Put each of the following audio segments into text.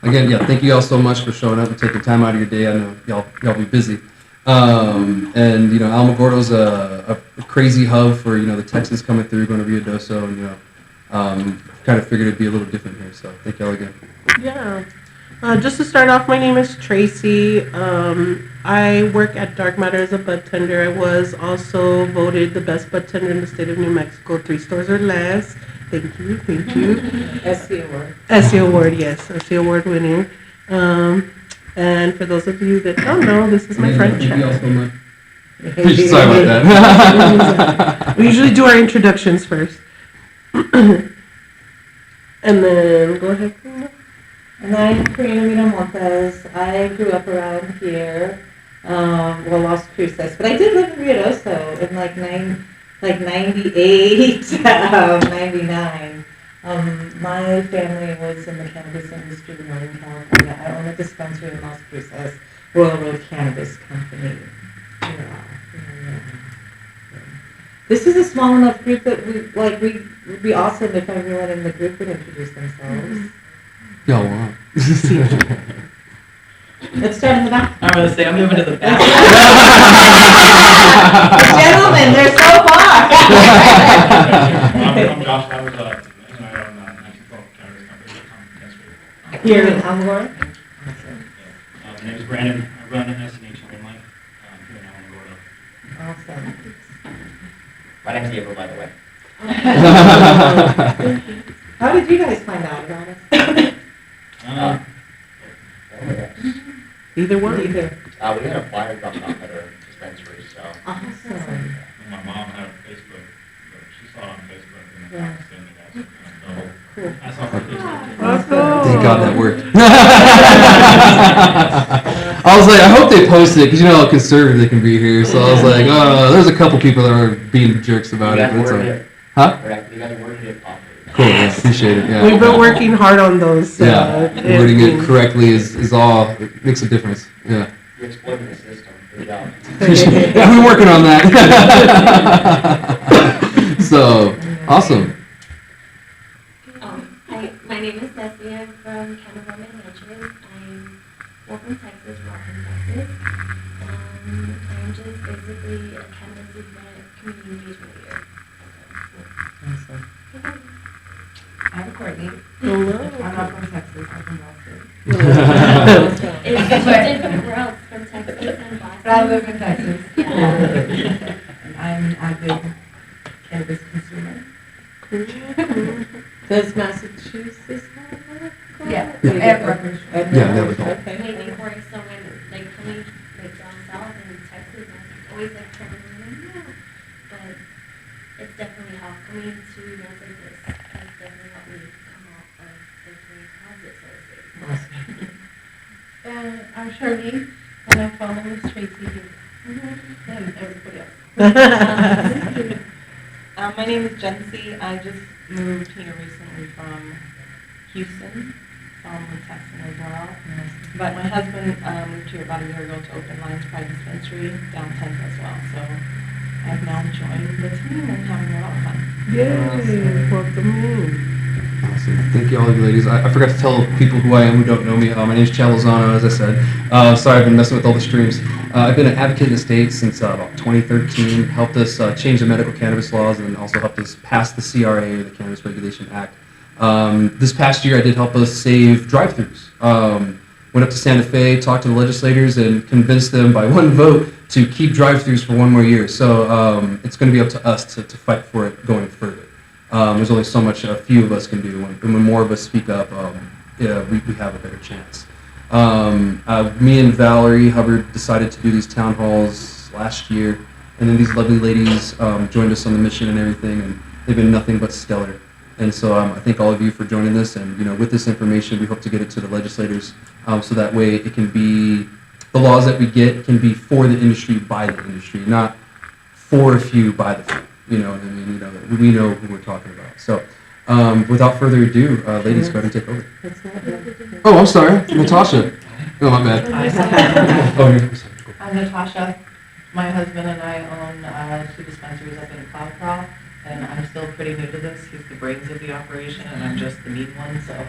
Again, yeah, thank you all so much for showing up and taking time out of your day. I know y'all be busy. And Alamogordo's a crazy hub for the Texans coming through, going to Rio Doso, and kind of figured it'd be a little different here. So thank y'all again. Yeah. Just to start off, my name is Tracy. I work at Dark Matter as a bud tender. I was also voted the best bud tender in the state of New Mexico, 3 stars or less. Thank you. SC Award. SC Award, yes. SC Award winning. And for those of you that don't know, this is my friend Thank you all Chad. so much. Sorry about that. We usually do our introductions first. And then, go ahead, Karina. And I'm Karina Miramontes. I grew up around here, Las Cruces, but I did live in Rio Doso in like 98, 99. My family was in the cannabis industry in Northern California. I own a dispensary in Las Cruces, Royal Road Cannabis Company. Yeah. This is a small enough group that we would be awesome if everyone in the group would introduce themselves. Y'all want. Let's start in the back. I'm going to say, I'm moving to the back. Gentlemen, they're so far. I'm Josh. I was and I own 1912 Cannabis Company. Here in Alamogordo? My name is Brandon. I run an SNH in life here in Alamogordo. Awesome. My name's Gabriel, by the way. How did you guys find out about us? Either one. Either. We had a flyer dropped off at our dispensary, so. Awesome. My mom had Facebook, but she saw it on Facebook and Yeah. sent it out. Cool. I saw her Facebook. Awesome. Thank God that worked. I was like, I hope they posted it because you know how conservative they can be here. So I was like, oh, there's a couple people that are being jerks about it. But it's like, huh? You guys worded it properly. Cool. Yeah, appreciate it. Yeah. We've been working hard on those. Yeah, wording it correctly is all it makes a difference. Yeah. You're exploiting the system. Good job. Yeah, we're working on that. So awesome. Hi, my name is Nessie. I'm from California, Manchester. I'm from Texas, Rockland, Texas. I'm just basically a cannabis event community engagement leader. Awesome. I'm Courtney. Hello. I'm not from Texas. I'm from Boston. It's different worlds from Texas and Boston. But I live in Texas. Yeah. And I'm an avid cannabis consumer. Does Massachusetts have one? Yeah. Yeah, there we go. Okay. Waiting for it, so when coming down south in Texas, I always trying to remember, but it's definitely helped. Coming to events like this has definitely helped me come out of thinking positive, so to say. Awesome. And I'm Shirley, and I'm following Miss Tracy and everybody else. My name is Jency. I just moved here recently from Houston, so I'm a Texan as well. But my husband moved here about a year ago to open Lions Pride Dispensary down 10th as well. So I've now joined the team and having a lot of fun. Yay. Welcome in. Awesome. Thank you, all of you ladies. I forgot to tell people who I am who don't know me. My name is Chad Lozano, as I said. Sorry, I've been messing with all the streams. I've been an advocate in the state since about 2013. Helped us change the medical cannabis laws and also helped us pass the CRA, the Cannabis Regulation Act. This past year, I did help us save drive-thrus. Went up to Santa Fe, talked to the legislators, and convinced them by one vote to keep drive-thrus for one more year. So it's going to be up to us to fight for it going further. There's only so much a few of us can do. When more of us speak up, we have a better chance. Me and Valerie Hubbard decided to do these town halls last year, and then these lovely ladies joined us on the mission and everything, and they've been nothing but stellar. And so I thank all of you for joining this, and with this information, we hope to get it to the legislators, so that way it can be, the laws that we get can be for the industry, by the industry, not for a few, by the few. You know what I mean? We know who we're talking about. So, without further ado, ladies, go ahead and take over. Oh, I'm sorry, Natasha. Oh, my bad. Oh, you're sorry. Cool. I'm Natasha. My husband and I own 2 dispensaries up in Cloud Crawl, and I'm still pretty new to this. He's the brains of the operation, and I'm just the mean one, so.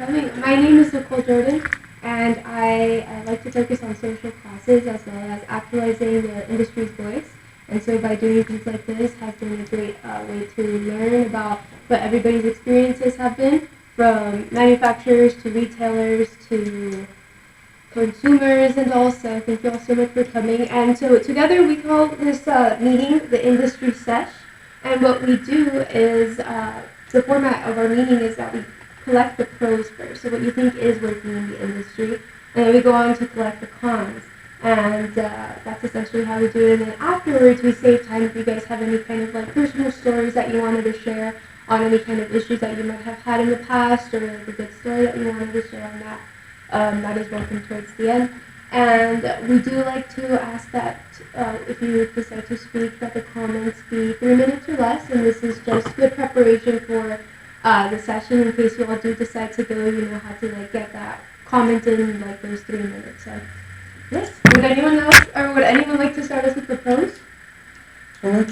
coming. My name is Nicole Jordan, and I like to focus on social causes as well as actualizing the industry's voice. And so by doing things like this has been a great way to learn about what everybody's experiences have been, from manufacturers to retailers to consumers and all. So thank you all so much for coming. And so together we call this meeting the Industry Sesh. And what we do is, the format of our meeting is that we collect the pros first, so what you think is working in the industry, and then we go on to collect the cons. And that's essentially how we do it. And then afterwards, we save time if you guys have any kind of like personal stories that you wanted to share on any kind of issues that you might have had in the past, or like a good story that you wanted to share on that. That is welcome towards the end. And we do like to ask that if you decide to speak, that the comments be 3 minutes or less. And this is just good preparation for the session in case you all do decide to go. You know how to like get that comment in like those 3 minutes. So yes. Would anyone else, or would anyone like to start us with the pros? Well,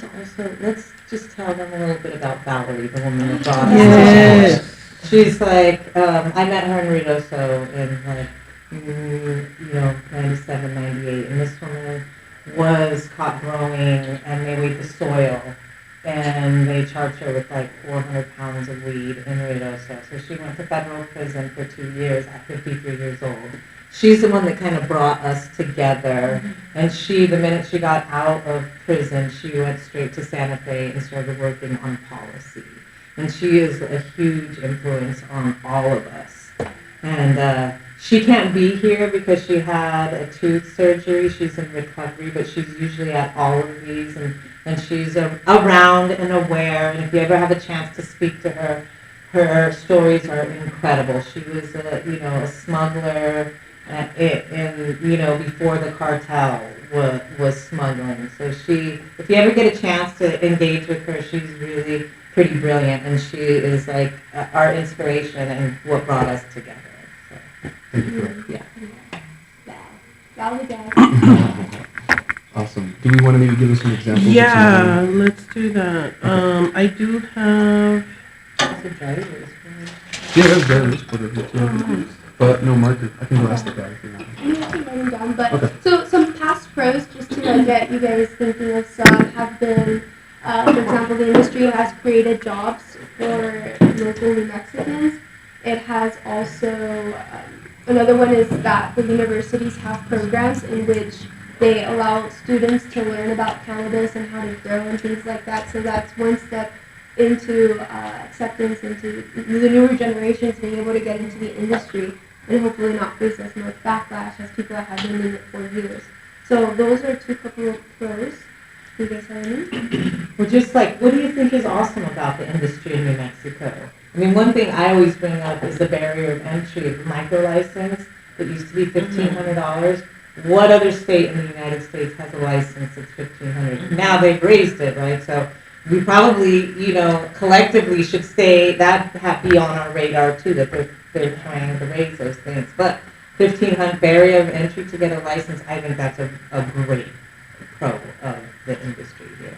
let's just tell them a little bit about Valerie, the woman that brought us. Yes. She's like, I met her in Ruidoso in like, 97, 98, and this woman was caught growing, and they weighed the soil, and they charged her with like 400 pounds of weed in Ruidoso. So she went to federal prison for 2 years at 53 years old. She's the one that kind of brought us together, and the minute she got out of prison, she went straight to Santa Fe and started working on policy. And she is a huge influence on all of us. And she can't be here because she had a tooth surgery. She's in recovery, but she's usually at all of these, and she's around and aware. And if you ever have a chance to speak to her, her stories are incredible. She was a smuggler before the cartel was smuggling. So if you ever get a chance to engage with her, she's really pretty brilliant, and she is like our inspiration and what brought us together. So, Thank you for yeah. Awesome. Do we want to maybe give us some examples? Yeah, let's do that. I do have. It's a driver's. Yeah, there's various put over too. But no marker. I can go ask the guy if you want. I'm not write them down, but Okay. so some past pros, just to get you guys thinking of some, have been, for example, the industry has created jobs for local New Mexicans. It has also, another one is that the universities have programs in which they allow students to learn about cannabis and how to grow and things like that. So that's one step into acceptance into the newer generations being able to get into the industry and hopefully not face as much backlash as people that have been in it for years. So those are couple of pros. Do you guys have any? Well, just like, what do you think is awesome about the industry in New Mexico? I mean, one thing I always bring up is the barrier of entry. The micro license that used to be $1,500. What other state in the United States has a license that's $1,500? Now they've raised it, right? So we probably, collectively should be on our radar too, that they're trying to raise those things. But $1,500 barrier of entry to get a license, I think that's a great pro of the industry here.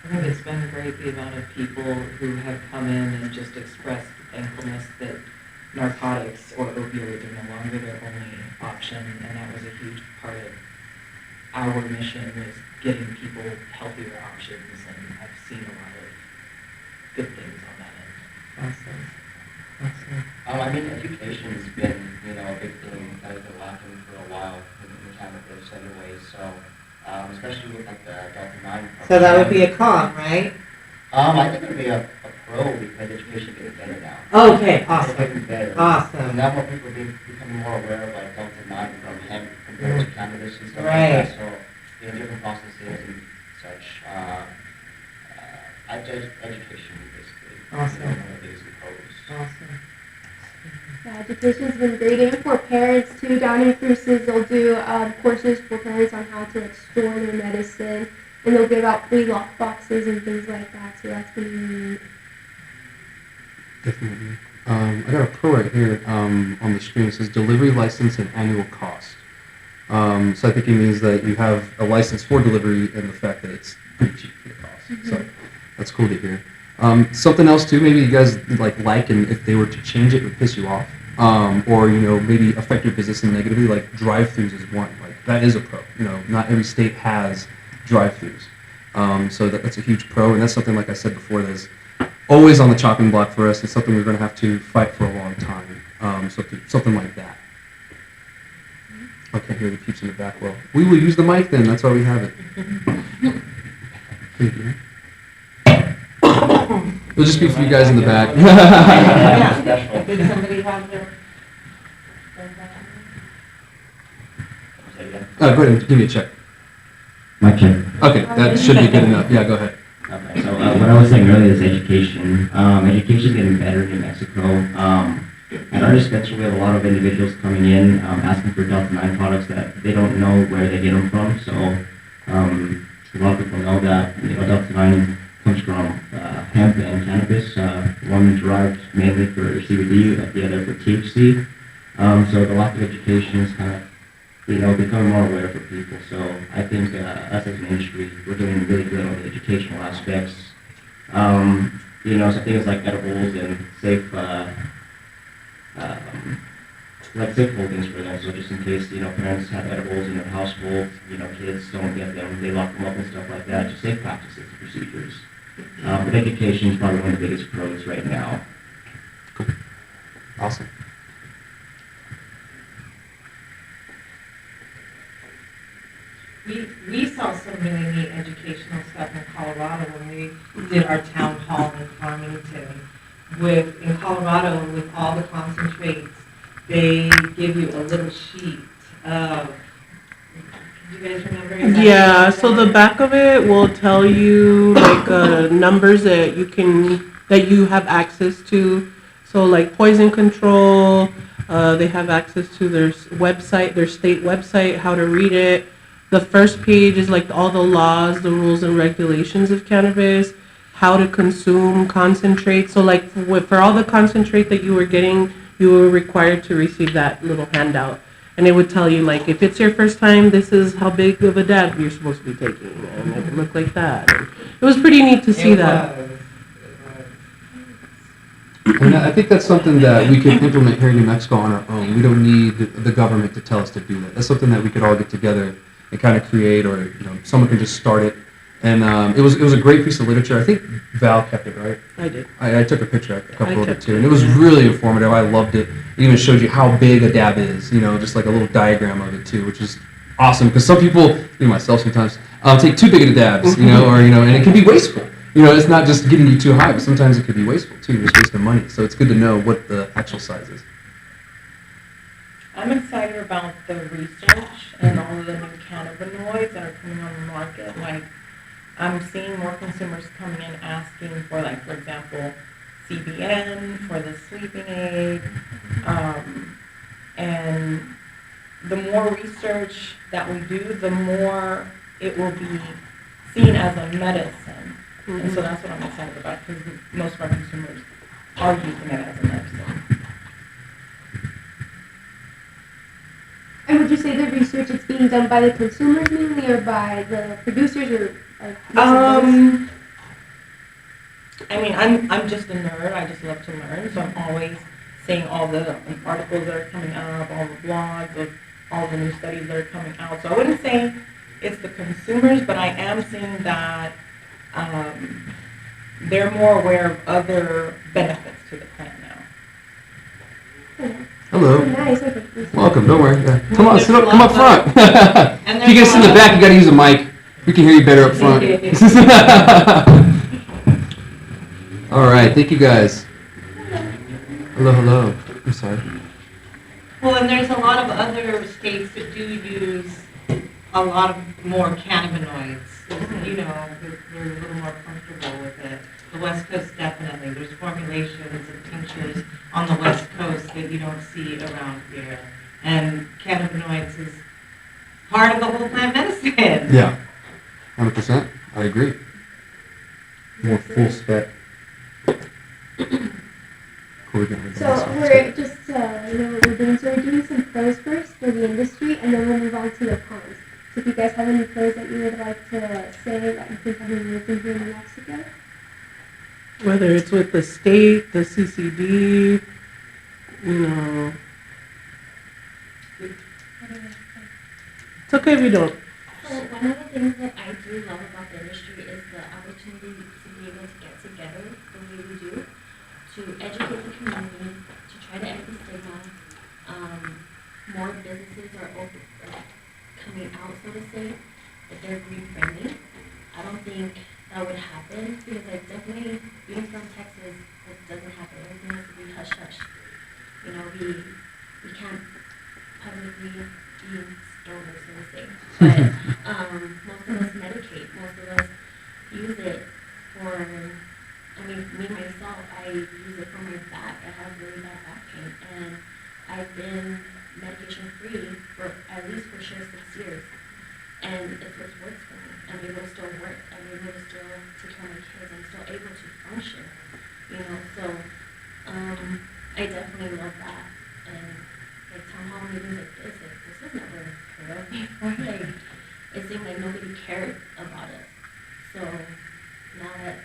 I think it's been great, the amount of people who have come in and just expressed thankfulness that narcotics or opioids are no longer their only option, and that was a huge part of our mission, was getting people healthier options, and I've seen a lot of good things on that end. Awesome. Education's been, a big thing that has been lacking for a while in cannabis anyways, so, especially with like the Delta 9 program. So that would be a con, right? I think it would be a pro because education is getting better now. Okay, It's awesome. getting better. Awesome. And now more people are becoming more aware of like Delta 9 from hemp compared to cannabis and stuff Right. like that. So, different processes and such. Education basically. Awesome. One of the biggest pros. Awesome. Yeah, education's been great, and for parents too. Down in Cruces, they'll do courses for parents on how to like store their medicine, and they'll give out free lock boxes and things like that. So that's been really neat. Definitely. I got a pro right here on the screen. It says delivery license and annual cost. So I think it means that you have a license for delivery and the fact that it's pretty cheap for the cost. So that's cool to hear. Something else too, maybe you guys like, and if they were to change it, it would piss you off, or maybe affect your business negatively. Like drive-throughs is one. Like that is a pro. Not every state has drive-throughs, so that's a huge pro, and that's something like I said before. That's always on the chopping block for us. It's something we're going to have to fight for a long time. Something like that. I can't hear the peeps in the back. Well, we will use the mic then. That's why we have it. Thank you. It'll just be for you guys in the back. Yeah. Did somebody have their? Go ahead and give me a check. My check. Okay, that should be good enough. Yeah, go ahead. Okay, so what I was saying earlier is education. Education is getting better in New Mexico. At our dispensary, we have a lot of individuals coming in asking for Delta 9 products that they don't know where they get them from. So a lot of people know that Delta 9 comes from hemp and cannabis. One derived mainly for CBD, the other for THC. So the lack of education is kind of becoming more aware for people. So I think us as an industry, we're doing really good on the educational aspects. So things like edibles and safe holdings for them. So just in case, parents have edibles in their household, kids don't get them, they lock them up and stuff like that. Just safe practices and procedures. But education is probably one of the biggest pros right now. Cool. Awesome. We saw some really neat educational stuff in Colorado when we did our town hall in Farmington. In Colorado, with all the concentrates, they give you a little sheet of, do you guys remember? Yeah, so the back of it will tell you numbers that you have access to. So like poison control, they have access to their website, their state website, how to read it. The first page is like all the laws, the rules and regulations of cannabis, how to consume concentrate. So like for all the concentrate that you were getting, you were required to receive that little handout. And it would tell you, like, if it's your first time, this is how big of a dab you're supposed to be taking. And it would look like that. And it was pretty neat to see that. And I think that's something that we can implement here in New Mexico on our own. We don't need the government to tell us to do that. That's something that we could all get together and kind of create, or someone can just start it. And it was a great piece of literature. I think Val kept it, right? I did. I took a picture, a couple of it too, and it was really informative. I loved it. It even showed you how big a dab is, just like a little diagram of it too, which is awesome. Because some people, even myself sometimes, take too big of and it can be wasteful. It's not just getting you too high, but sometimes it could be wasteful too. You're just wasting money. So it's good to know what the actual size is. I'm excited about the research and all of the new cannabinoids that are coming on the market. Like, I'm seeing more consumers coming in asking for, like, for example, CBN for the sleeping aid. And the more research that we do, the more it will be seen as a medicine. Mm-hmm. And so that's what I'm excited about, because most of our consumers are using it as a medicine. And would you say the research is being done by the consumers mainly, or by the producers, or I mean, I'm just a nerd. I just love to learn, so I'm always seeing all the articles that are coming up, all the blogs of all the new studies that are coming out. So I wouldn't say it's the consumers, but I am seeing that they're more aware of other benefits to the plant now. Hello. Oh, nice. Okay. Welcome. Don't worry. Yeah. Come on, sit up. Come up front. If you guys sit in the back, you got to use a mic. We can hear you better up front. All right. Thank you, guys. Hello. I'm sorry. Well, and there's a lot of other states that do use a lot of more cannabinoids. They're a little more comfortable with it. The West Coast definitely. There's formulations and tinctures on the West Coast that you don't see around here. And cannabinoids is part of the whole plant medicine. Yeah, 100%. I agree. More full spec. So we're just, we're doing some pros first for the industry, and then we'll move on to the cons. So if you guys have any pros that you would like to say that you think have been working here in New Mexico? Whether it's with the state, the CCD, it's okay if you don't. So one of the things that I do love about the industry is the opportunity to be able to get together the way we do, to educate the community, to try to end the stigma. More businesses are coming out, so to say, that they're green friendly. I don't think that would happen because I definitely, being from Texas, it doesn't happen. Everything has to be hush hush. We can't publicly be stoners, so to say. But most of us medicate. Most of us use it for, me myself, I use it for my back. I have really bad back pain. And I've been medication free for at least for sure 6 years. And it's what works for me. I'm able to still work. I'm able to still take care of my kids. I'm still able to function. So I definitely love that. And town hall meetings like this was never heard of before. It seemed like nobody cared about us. So now that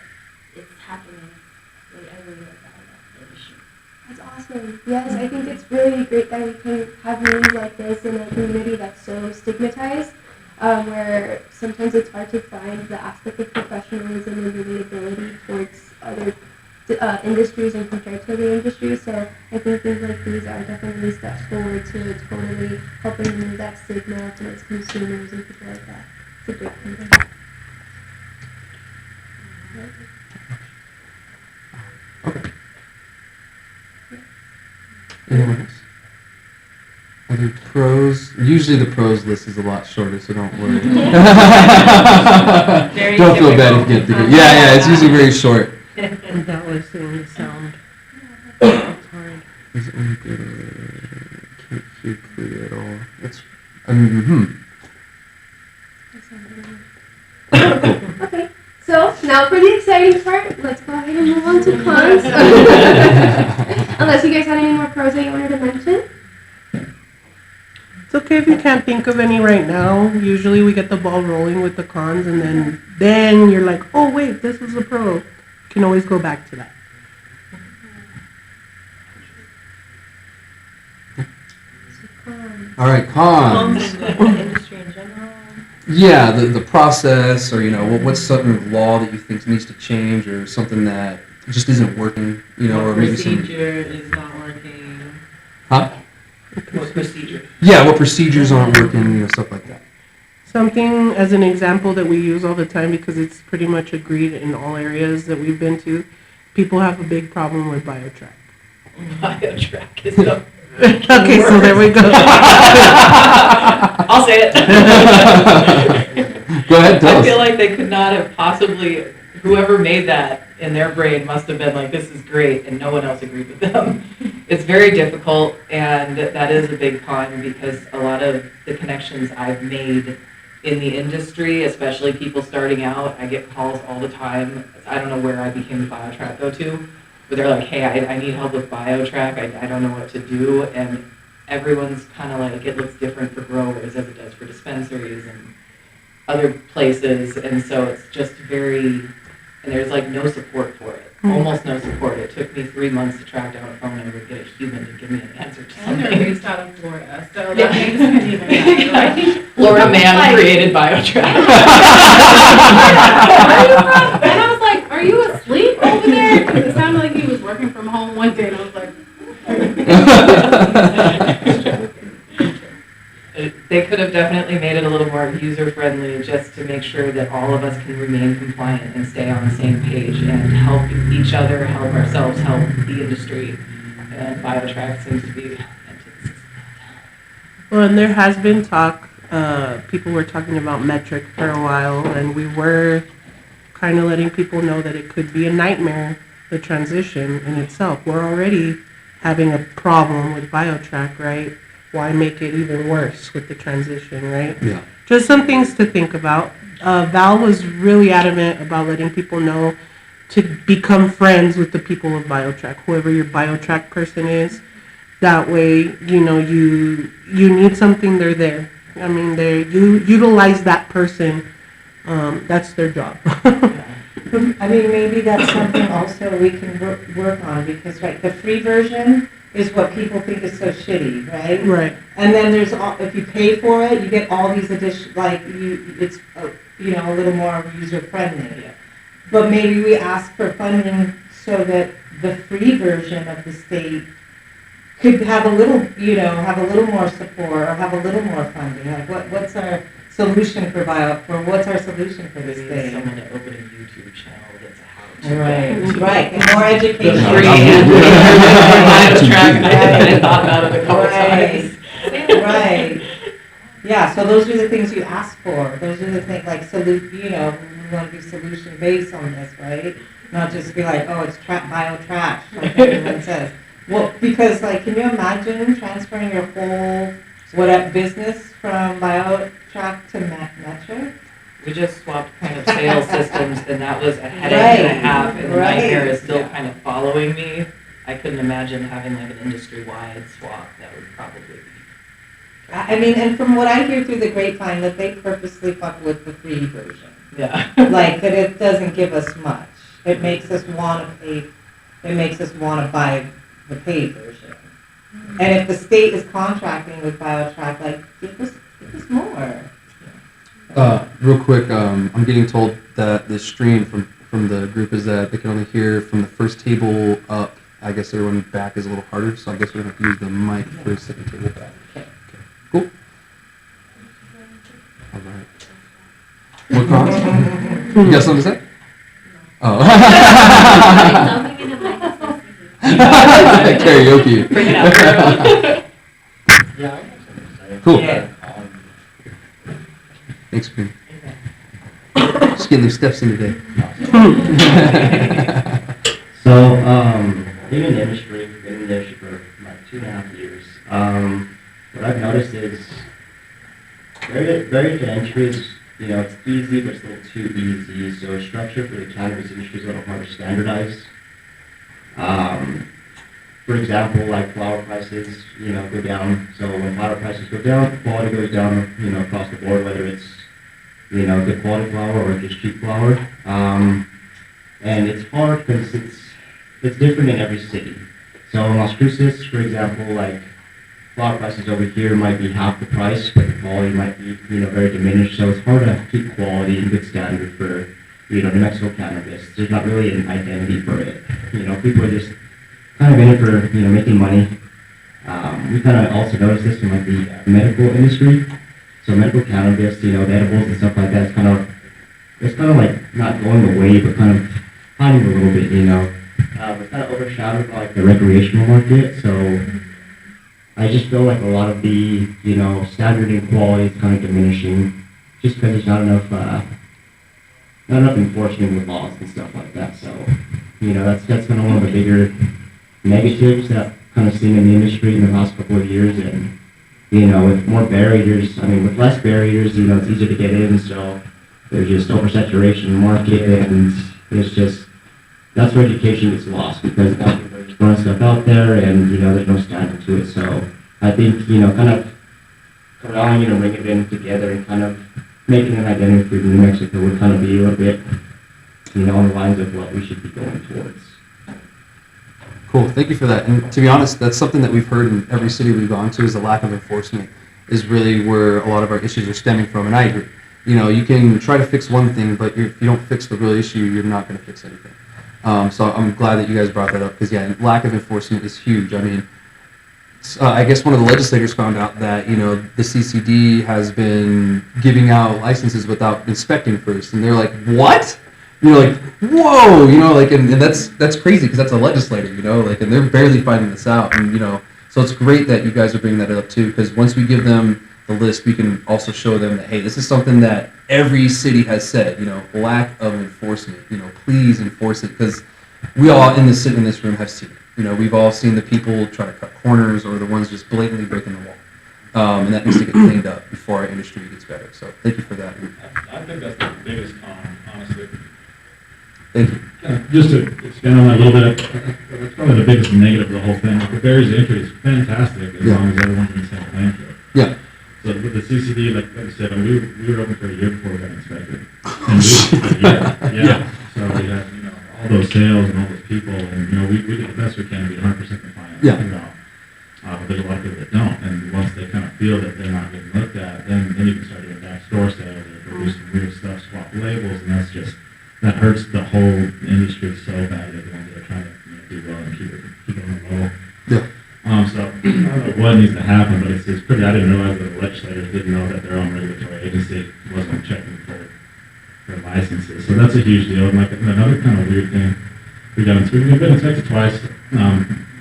it's happening, I really love that about the industry. That's awesome. Yes, I think it's really great that we can have meetings like this in a community that's so stigmatized, where sometimes it's hard to find the aspect of professionalism and relatability towards other industries and compared to other industries. So I think things like these are definitely steps forward to totally helping remove that stigma towards consumers and people like that. It's a great thing. Okay. Anyone else? Other pros? Usually the pros list is a lot shorter, so don't worry. Don't feel bad if you get to it. Yeah, it's usually very short. And that was the sound. It's hard. Is it any good? Can't hear clear at all. That's. Okay, so now for the exciting part, let's go ahead and move on to cons. Unless you guys had any more pros that you wanted to mention? It's okay if you can't think of any right now. Usually we get the ball rolling with the cons, and then you're like, oh wait, this was a pro. You can always go back to that. All right, cons. Industry in general. Yeah, the process, or what's something law that you think needs to change, or something that just isn't working, or maybe some. Procedure is not working. Huh? What procedure? Yeah, what procedures aren't working, stuff like that. Something as an example that we use all the time because it's pretty much agreed in all areas that we've been to. People have a big problem with BioTrack. BioTrack is the okay, so there we go. I'll say it. Go ahead, tell us. I feel like they could not have possibly, whoever made that in their brain must have been like, this is great, and no one else agreed with them. It's very difficult, and that is a big con because a lot of the connections I've made in the industry, especially people starting out, I get calls all the time. I don't know where I became the BioTrack go-to, but they're like, hey, I need help with BioTrack. I don't know what to do, and everyone's kind of like, it looks different for growers as it does for dispensaries and other places, and so it's just very, and there's like no support for it. Almost no support. It took me 3 months to track down a phone number to get a human to give me an answer to something. I'm based out of Florida, so that makes it even better. Florida man created BioTrack. And I was like, are you asleep over there? Because it sounded like he was working from home one day, and I was like, They could have definitely made it a little more user-friendly just to make sure that all of us can remain compliant and stay on the same page and help each other, help ourselves, help the industry. And BioTrack seems to be antithesis. Well, and there has been talk, people were talking about metric for a while, and we were kind of letting people know that it could be a nightmare, the transition in itself. We're already having a problem with BioTrack, right? Why make it even worse with the transition, right? Yeah. Just some things to think about. Val was really adamant about letting people know to become friends with the people of BioTrack, whoever your BioTrack person is. That way, you need something, they're there. I mean, you utilize that person. That's their job. I mean, maybe that's something also we can work on, because, right, the free version is what people think is so shitty, right? Right. And then there's, if you pay for it, you get all these it's, you know, a little more user-friendly. Yeah. But maybe we ask for funding so that the free version of the state could have a little, you know, have a little more support or have a little more funding. Like, what's our solution for what's our solution for this We need thing? someone to open a YouTube channel that's a how-to. Right, and more The education. free and track, I thought about it a couple times. Right. Yeah, so those are the things you ask for. Those are the things, like, you know, we want to be solution-based on this, right? Not just be like, oh, it's bio-trash, like everyone says. Well, because, like, can you imagine transferring your whole, business from bio-track to Metro? We just swapped kind of sales systems, and that was a headache and a half, and the nightmare is still kind of following me. I couldn't imagine having like an industry-wide swap. That would probably be. I mean, and from what I hear through the grapevine, that they purposely fuck with the free version. Yeah. Like, that it doesn't give us much. It makes us want to pay, it makes us want to buy the paid version. And if the state is contracting with BioTrack, like, give us more. Real quick, I'm getting told that the stream from the group is that they can only hear from the first table up. I guess everyone back is a little harder, so I guess we're going to use the mic for the second table back. Okay. Cool. All right. What comments? You got something to say? Oh. Karaoke. Bring it out. Yeah, I have something to say. Cool. Yeah. Thanks, Queen. Just getting them steps in today. So, being in the industry, been in the industry for like 2.5 years. What I've noticed is very good entry is, you know, it's easy, but it's a little too easy. So structure for the cannabis industry is a little hard to standardize. For example, like flower prices, you know, go down. So when flower prices go down, quality goes down, you know, across the board, whether it's, you know, good quality flower or just cheap flower. And it's hard because it's different in every city. So in Las Cruces, for example, like flower prices over here might be half the price, but the quality might be, you know, very diminished. So it's hard to keep quality and good standard for, you know, New Mexico cannabis. There's not really an identity for it. You know, people are just kind of in it for, you know, making money. We kind of also noticed this in like the medical industry. So medical cannabis, you know, the edibles and stuff like that, it's kind of like not going away, but kind of hiding a little bit, you know. It's kind of overshadowed by like the recreational market. So I just feel like a lot of the, you know, standard and quality is kind of diminishing, just because there's not enough enforcement with laws and stuff like that. So, you know, that's kind of one of the bigger negatives that I've kind of seen in the industry in the last couple of years. And, you know, with more barriers, with less barriers, you know, it's easier to get in. So there's just oversaturation in the market, and it's just, that's where education gets lost, because now people are just throwing stuff out there, and, you know, there's no standard to it. So I think, you know, kind of allowing, you know, bringing it in together and kind of making an identity for New Mexico would kind of be a little bit, you know, on the lines of what we should be going towards. Cool, thank you for that. And to be honest, that's something that we've heard in every city we've gone to, is the lack of enforcement is really where a lot of our issues are stemming from, and I agree. You know, you can try to fix one thing, but if you don't fix the real issue, you're not going to fix anything. So I'm glad that you guys brought that up, because yeah, lack of enforcement is huge. I mean, I guess one of the legislators found out that, you know, the CCD has been giving out licenses without inspecting first, and they're like, what? You're like, whoa, you know, like, and that's crazy, because that's a legislator, you know, like, and they're barely finding this out, and, you know, so it's great that you guys are bringing that up too, because once we give them the list, we can also show them that, hey, this is something that every city has said, you know, lack of enforcement, you know, please enforce it, because we all in this room have seen it. You know, we've all seen the people try to cut corners, or the ones just blatantly breaking the wall. And that needs to get cleaned up before our industry gets better. So thank you for that. I think that's the biggest con, honestly. Thank you. Just to expand on that a little bit, that's probably the biggest negative of the whole thing. The barriers to entry is fantastic as long as everyone's in the same playing field. Yeah. So with the CCD, like I said, we were open for a year before we got inspected. And yeah. So we had, all those sales and all those people, and, we did the best we can to be 100% compliant. Yeah. But there's a lot of people that don't, and once they kind of feel that they're not getting looked at, then you can start doing back store sales or do some weird stuff, swap labels, and that hurts the whole industry so bad. The ones that are trying to do well and keep it on the low. Yeah. So I don't know what needs to happen, but it's pretty. I didn't realize that the legislators didn't know that their own regulatory agency wasn't checking for licenses. So that's a huge deal. And like another kind of weird thing we've been inspected twice. A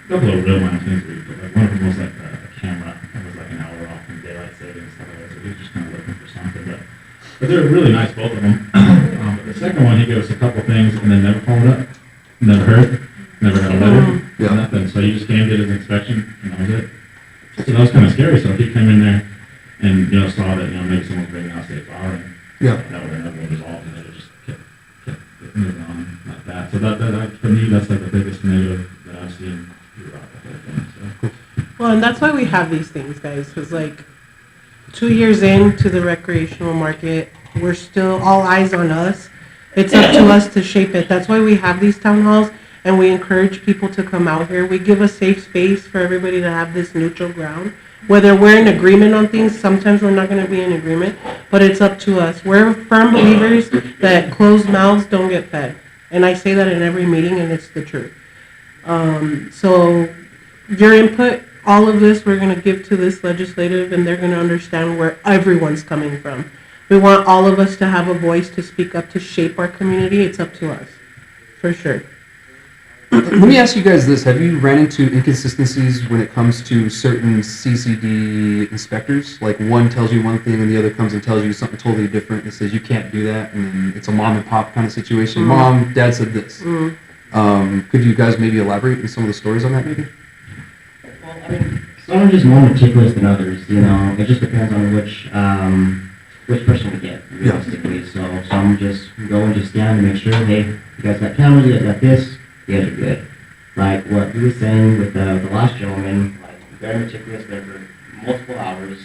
couple of real minor things, but like one of them was like a camera that was like an hour off from daylight savings stuff like that. So we were just kind of looking for something, but they're really nice, both of them. But the second one, he gave us a couple things and then never followed up, never heard, never got a letter, nothing. So he just came, did his inspection, and that was it. So that was kind of scary. So if he came in there and saw that maybe someone was bringing out state flower, and that would have never been resolved, and it just kept moving on like that. So that for me, that's like the biggest negative that I've seen. Well, and that's why we have these things, guys, because like 2 years into the recreational market, we're still all eyes on us. It's up to us to shape it. That's why we have these town halls, and we encourage people to come out here. We give a safe space for everybody to have this neutral ground. Whether we're in agreement on things, sometimes we're not going to be in agreement, but it's up to us. We're firm believers that closed mouths don't get fed. And I say that in every meeting, and it's the truth. So your input, all of this, we're going to give to this legislative, and they're going to understand where everyone's coming from. We want all of us to have a voice to speak up, to shape our community. It's up to us, for sure. Let me ask you guys this. Have you ran into inconsistencies when it comes to certain CCD inspectors? Like one tells you one thing and the other comes and tells you something totally different and says you can't do that, and then it's a mom and pop kind of situation. Mom, dad said this. Could you guys maybe elaborate on some of the stories on that maybe? Well, I mean, some are just more meticulous than others, It just depends on which person we get, realistically. So some just go and just scan to make sure, hey, you guys got cameras, you guys got this, you guys are good. Like what he was saying with the last gentleman, like very meticulous there for multiple hours.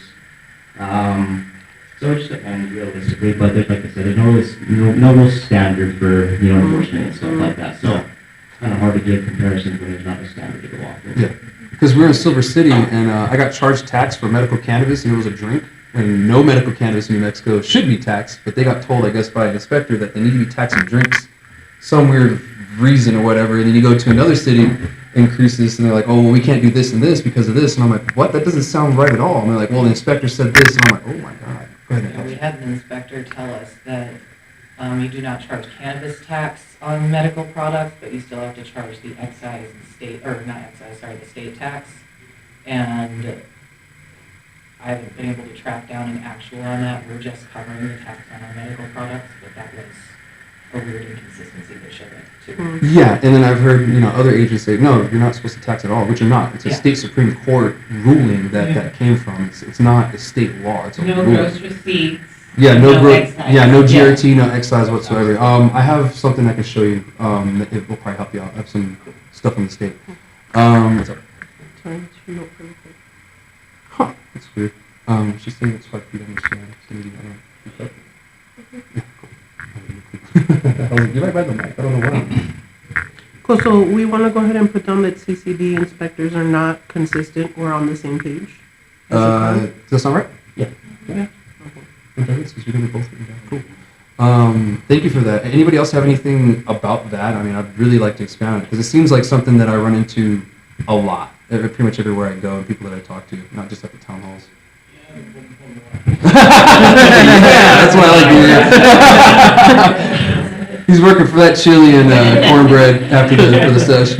So it just depends realistically, but there's, like I said, there's no real standard for, enforcement and stuff like that. So it's kind of hard to give comparisons when there's not a standard to go off of. Yeah, because we're in Silver City, and I got charged tax for medical cannabis, and it was a drink. And no medical cannabis in New Mexico should be taxed, but they got told, I guess, by an inspector that they need to be taxing drinks, some weird reason or whatever. And then you go to another city, increase this, and they're like, oh, well, we can't do this and this because of this. And I'm like, what? That doesn't sound right at all. And they're like, well, the inspector said this. And I'm like, oh my God. Go ahead. We had an inspector tell us that you do not charge cannabis tax on medical products, but you still have to charge the excise and the state tax. And I haven't been able to track down an actual on that. We're just covering the tax on our medical products, but that was a weird inconsistency that showed up too. Yeah, and then I've heard other agents say, no, you're not supposed to tax at all, which you're not. It's a state Supreme Court ruling that came from. It's not a state law. It's a No rule. gross receipts. Yeah, no excise. Yeah, no GRT, no excise whatsoever. I have something I can show you. That it will probably help you out. I have some stuff from the state. What's up? Huh, that's weird. She's saying it's 5 feet on the stand. So maybe, I don't know. You might buy the mic. I don't know why. Cool, so we want to go ahead and put down that CCD inspectors are not consistent. We're on the same page. Does that sound right? Yeah. Yeah. Okay, because we're going to both written down. Cool. Thank you for that. Anybody else have anything about that? I mean, I'd really like to expound it because it seems like something that I run into a lot, pretty much everywhere I go, and people that I talk to, not just at the town halls. Yeah, that's why I like it. He's working for that chili and cornbread after for the sesh.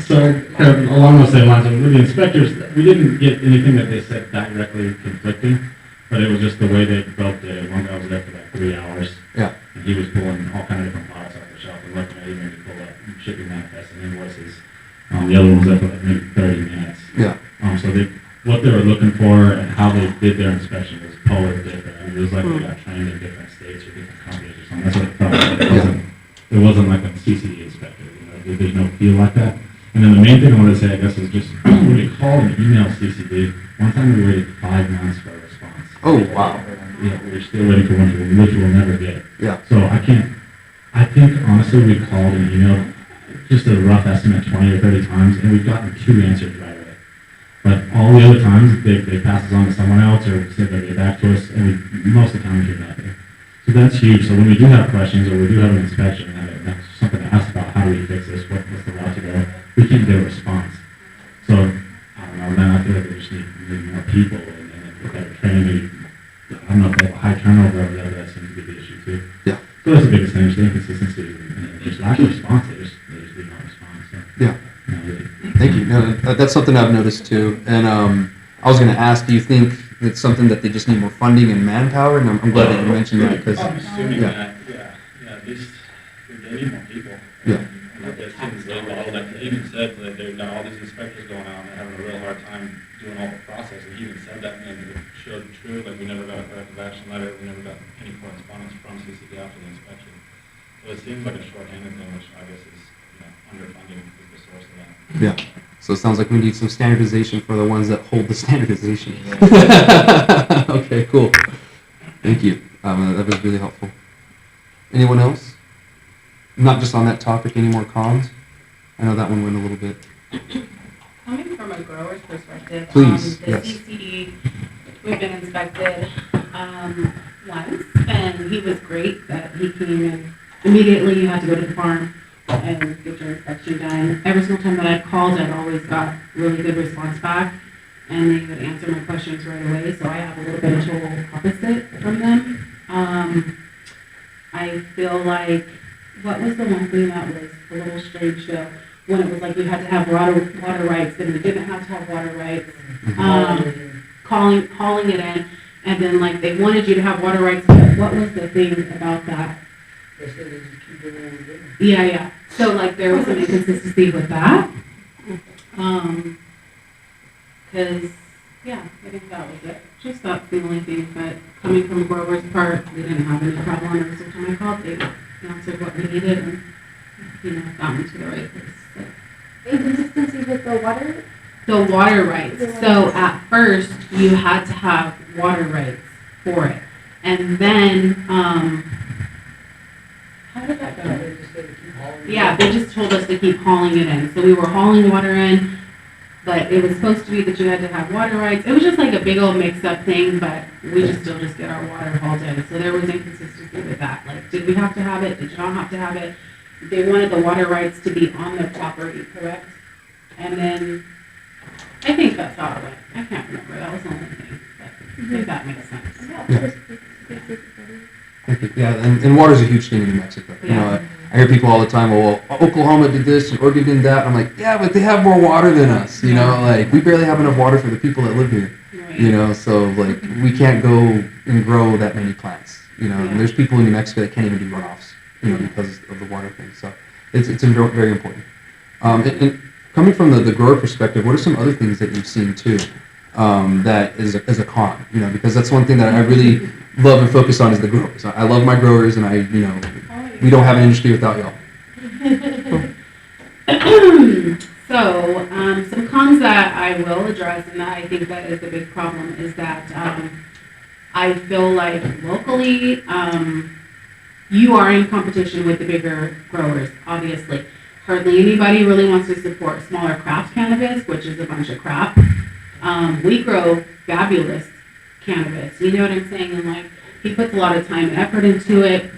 So, kind of along those same lines, with the inspectors, we didn't get anything that they said directly conflicting, but it was just the way they built it. One guy was there for like 3 hours. Yeah. And he was pulling all kind of different products off the shelf and looking at even to pull up shipping manifests and invoices. The other one was there for like maybe 30 minutes. Yeah. So what they were looking for and how they did their inspection was totally different. I mean, it was like they got trained in different states or different companies or something. That's what it felt like. It wasn't like a CCD inspector. There's no feel like that. And then the main thing I wanted to say, I guess, is just really called and emailed CCD. One time we waited 5 months for a response. Oh, wow. Yeah, we're still waiting for one which we'll never get. Yeah. So I think honestly we called and emailed just a rough estimate 20 or 30 times, and we've gotten 2 answers right away. But all the other times, they pass us on to someone else or say they'll get back to us, and most of the time we hear nothing. So that's huge. So when we do have questions or we do have an inspection and that's something to ask about, how do we fix this, what's the route to go, we can't get a response. So, I don't know, then I feel like we just need more people and better training. Maybe, I don't know if they have a high turnover over there, but that seems to be the issue too. Yeah. So that's the biggest thing, just the inconsistency and just lack of response. They just do not respond. So, Yeah. you know, really. Thank you. No, that's something I've noticed too. And I was going to ask, do you think it's something that they just need more funding and manpower? And I'm glad that you mentioned that because, I'm assuming yeah. that, at least they need more people. Yeah. And like that seems a little, like he even said that they've got all these inspectors going out and they're having a real hard time doing all the process. And he even said that, and it showed true, like we never got a corrective action letter, we never got any correspondence from CCD after the inspection. So it seems like a shorthanded thing, which I guess is, underfunding is the source of that. Yeah. So it sounds like we need some standardization for the ones that hold the standardization. Okay, cool. Thank you. That was really helpful. Anyone else? Not just on that topic, any more cons? I know that one went a little bit. Coming from a grower's perspective, Please, the yes. CCD, we've been inspected once, and he was great that he came in. Immediately, you had to go to the farm and get your inspection done. Every single time that I called, I'd always got really good response back, and they would answer my questions right away, so I have a little bit of total opposite from them. I feel like, what was the one thing that was a little strange though? When it was like you had to have water rights, then you didn't have to have water rights. Calling it in, and then like they wanted you to have water rights, but what was the thing about that? Yeah. So like there was some inconsistency with that. Cause yeah, I think that was it. Just that's the only thing, but coming from Grover's part, we didn't have any problem. Every single time I called, they answered what we needed and, got me to the right place. So. Inconsistency with the water? The water rights. So at first, you had to have water rights for it. And then, how did that go? Yeah, they just told us to keep hauling it in. So we were hauling water in, but it was supposed to be that you had to have water rights. It was just like a big old mix-up thing, but we just still just get our water hauled in. So there was inconsistency with that. Like, did we have to have it? Did you not have to have it? They wanted the water rights to be on the property, correct? And then, I think that's how it went. I can't remember. That was the only thing. But if that makes sense. Yeah. Thank you. Yeah, and water's a huge thing in New Mexico. Yeah. I hear people all the time, well, Oklahoma did this and Oregon did that. I'm like, yeah, but they have more water than us. Like we barely have enough water for the people that live here. Right. So like we can't go and grow that many plants. And there's people in New Mexico that can't even do runoffs. Because of the water thing. So it's very important. And coming from the grower perspective, what are some other things that you've seen too that is a con? Because that's one thing that I really love and focus on is the growers. I love my growers, and we don't have an industry without y'all. So some cons that I will address, and that I think that is the big problem, is that I feel like locally. You are in competition with the bigger growers, obviously. Hardly anybody really wants to support smaller craft cannabis, which is a bunch of crap. We grow fabulous cannabis, you know what I'm saying? And like, he puts a lot of time and effort into it,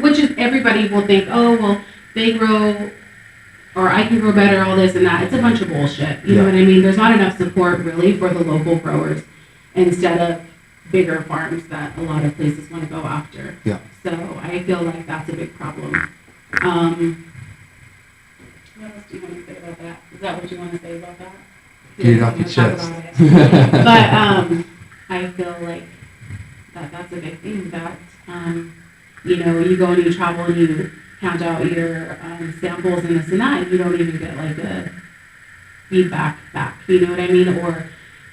which is everybody will think, oh, well, they grow, or I can grow better, all this and that. It's a bunch of bullshit, you know what I mean? There's not enough support really for the local growers instead of bigger farms that a lot of places want to go after. Yeah. So I feel like that's a big problem. What else do you want to say about that? Is that what you want to say about that? Get it off your chest. But I feel like that's a big thing that, you go and you travel and you count out your samples and this and that, and you don't even get like a feedback back, you know what I mean? Or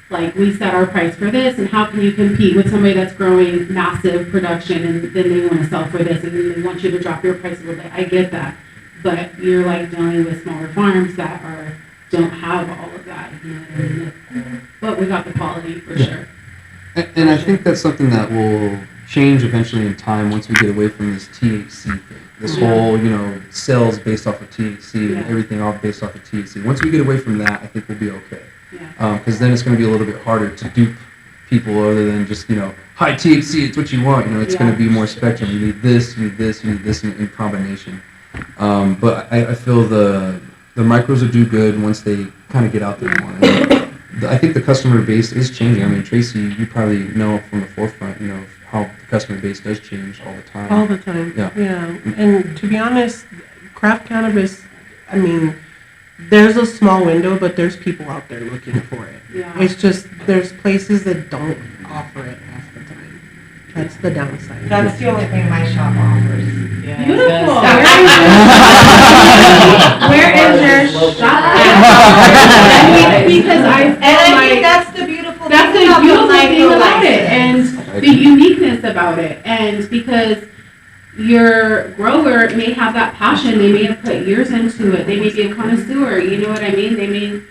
like, we set our price for this, and how can you compete with somebody that's growing massive production, and then they want to sell for this, and then they want you to drop your price a little bit. I get that. But you're like dealing with smaller farms that are don't have all of that, you know what I mean? But we got the quality for Yeah. sure. And I think that's something that will change eventually in time once we get away from this THC thing. This Yeah. whole, sales based off of THC and Yeah. everything all based off of THC. Once we get away from that, I think we'll be okay. Yeah. Because then it's going to be a little bit harder to dupe people other than just, high THC, it's what you want. It's going to be more spectrum. You need this, you need this, you need this in combination. But I feel the micros will do good once they kind of get out there more. And I think the customer base is changing. I mean, Tracy, you probably know from the forefront, how the customer base does change all the time. All the time. Yeah. And to be honest, craft cannabis, I mean, there's a small window, but there's people out there looking for it. Yeah. It's just, there's places that don't offer it half the time. That's the downside. That's the only thing my shop offers. Yeah, Beautiful. that's- Where is your shop? Because I And feel I like think that's the beautiful that's thing the about beautiful the thing micro about it, license. and the uniqueness about it, and because your grower may have that passion, they may have put years into it, they may be a connoisseur, you know what I mean? They may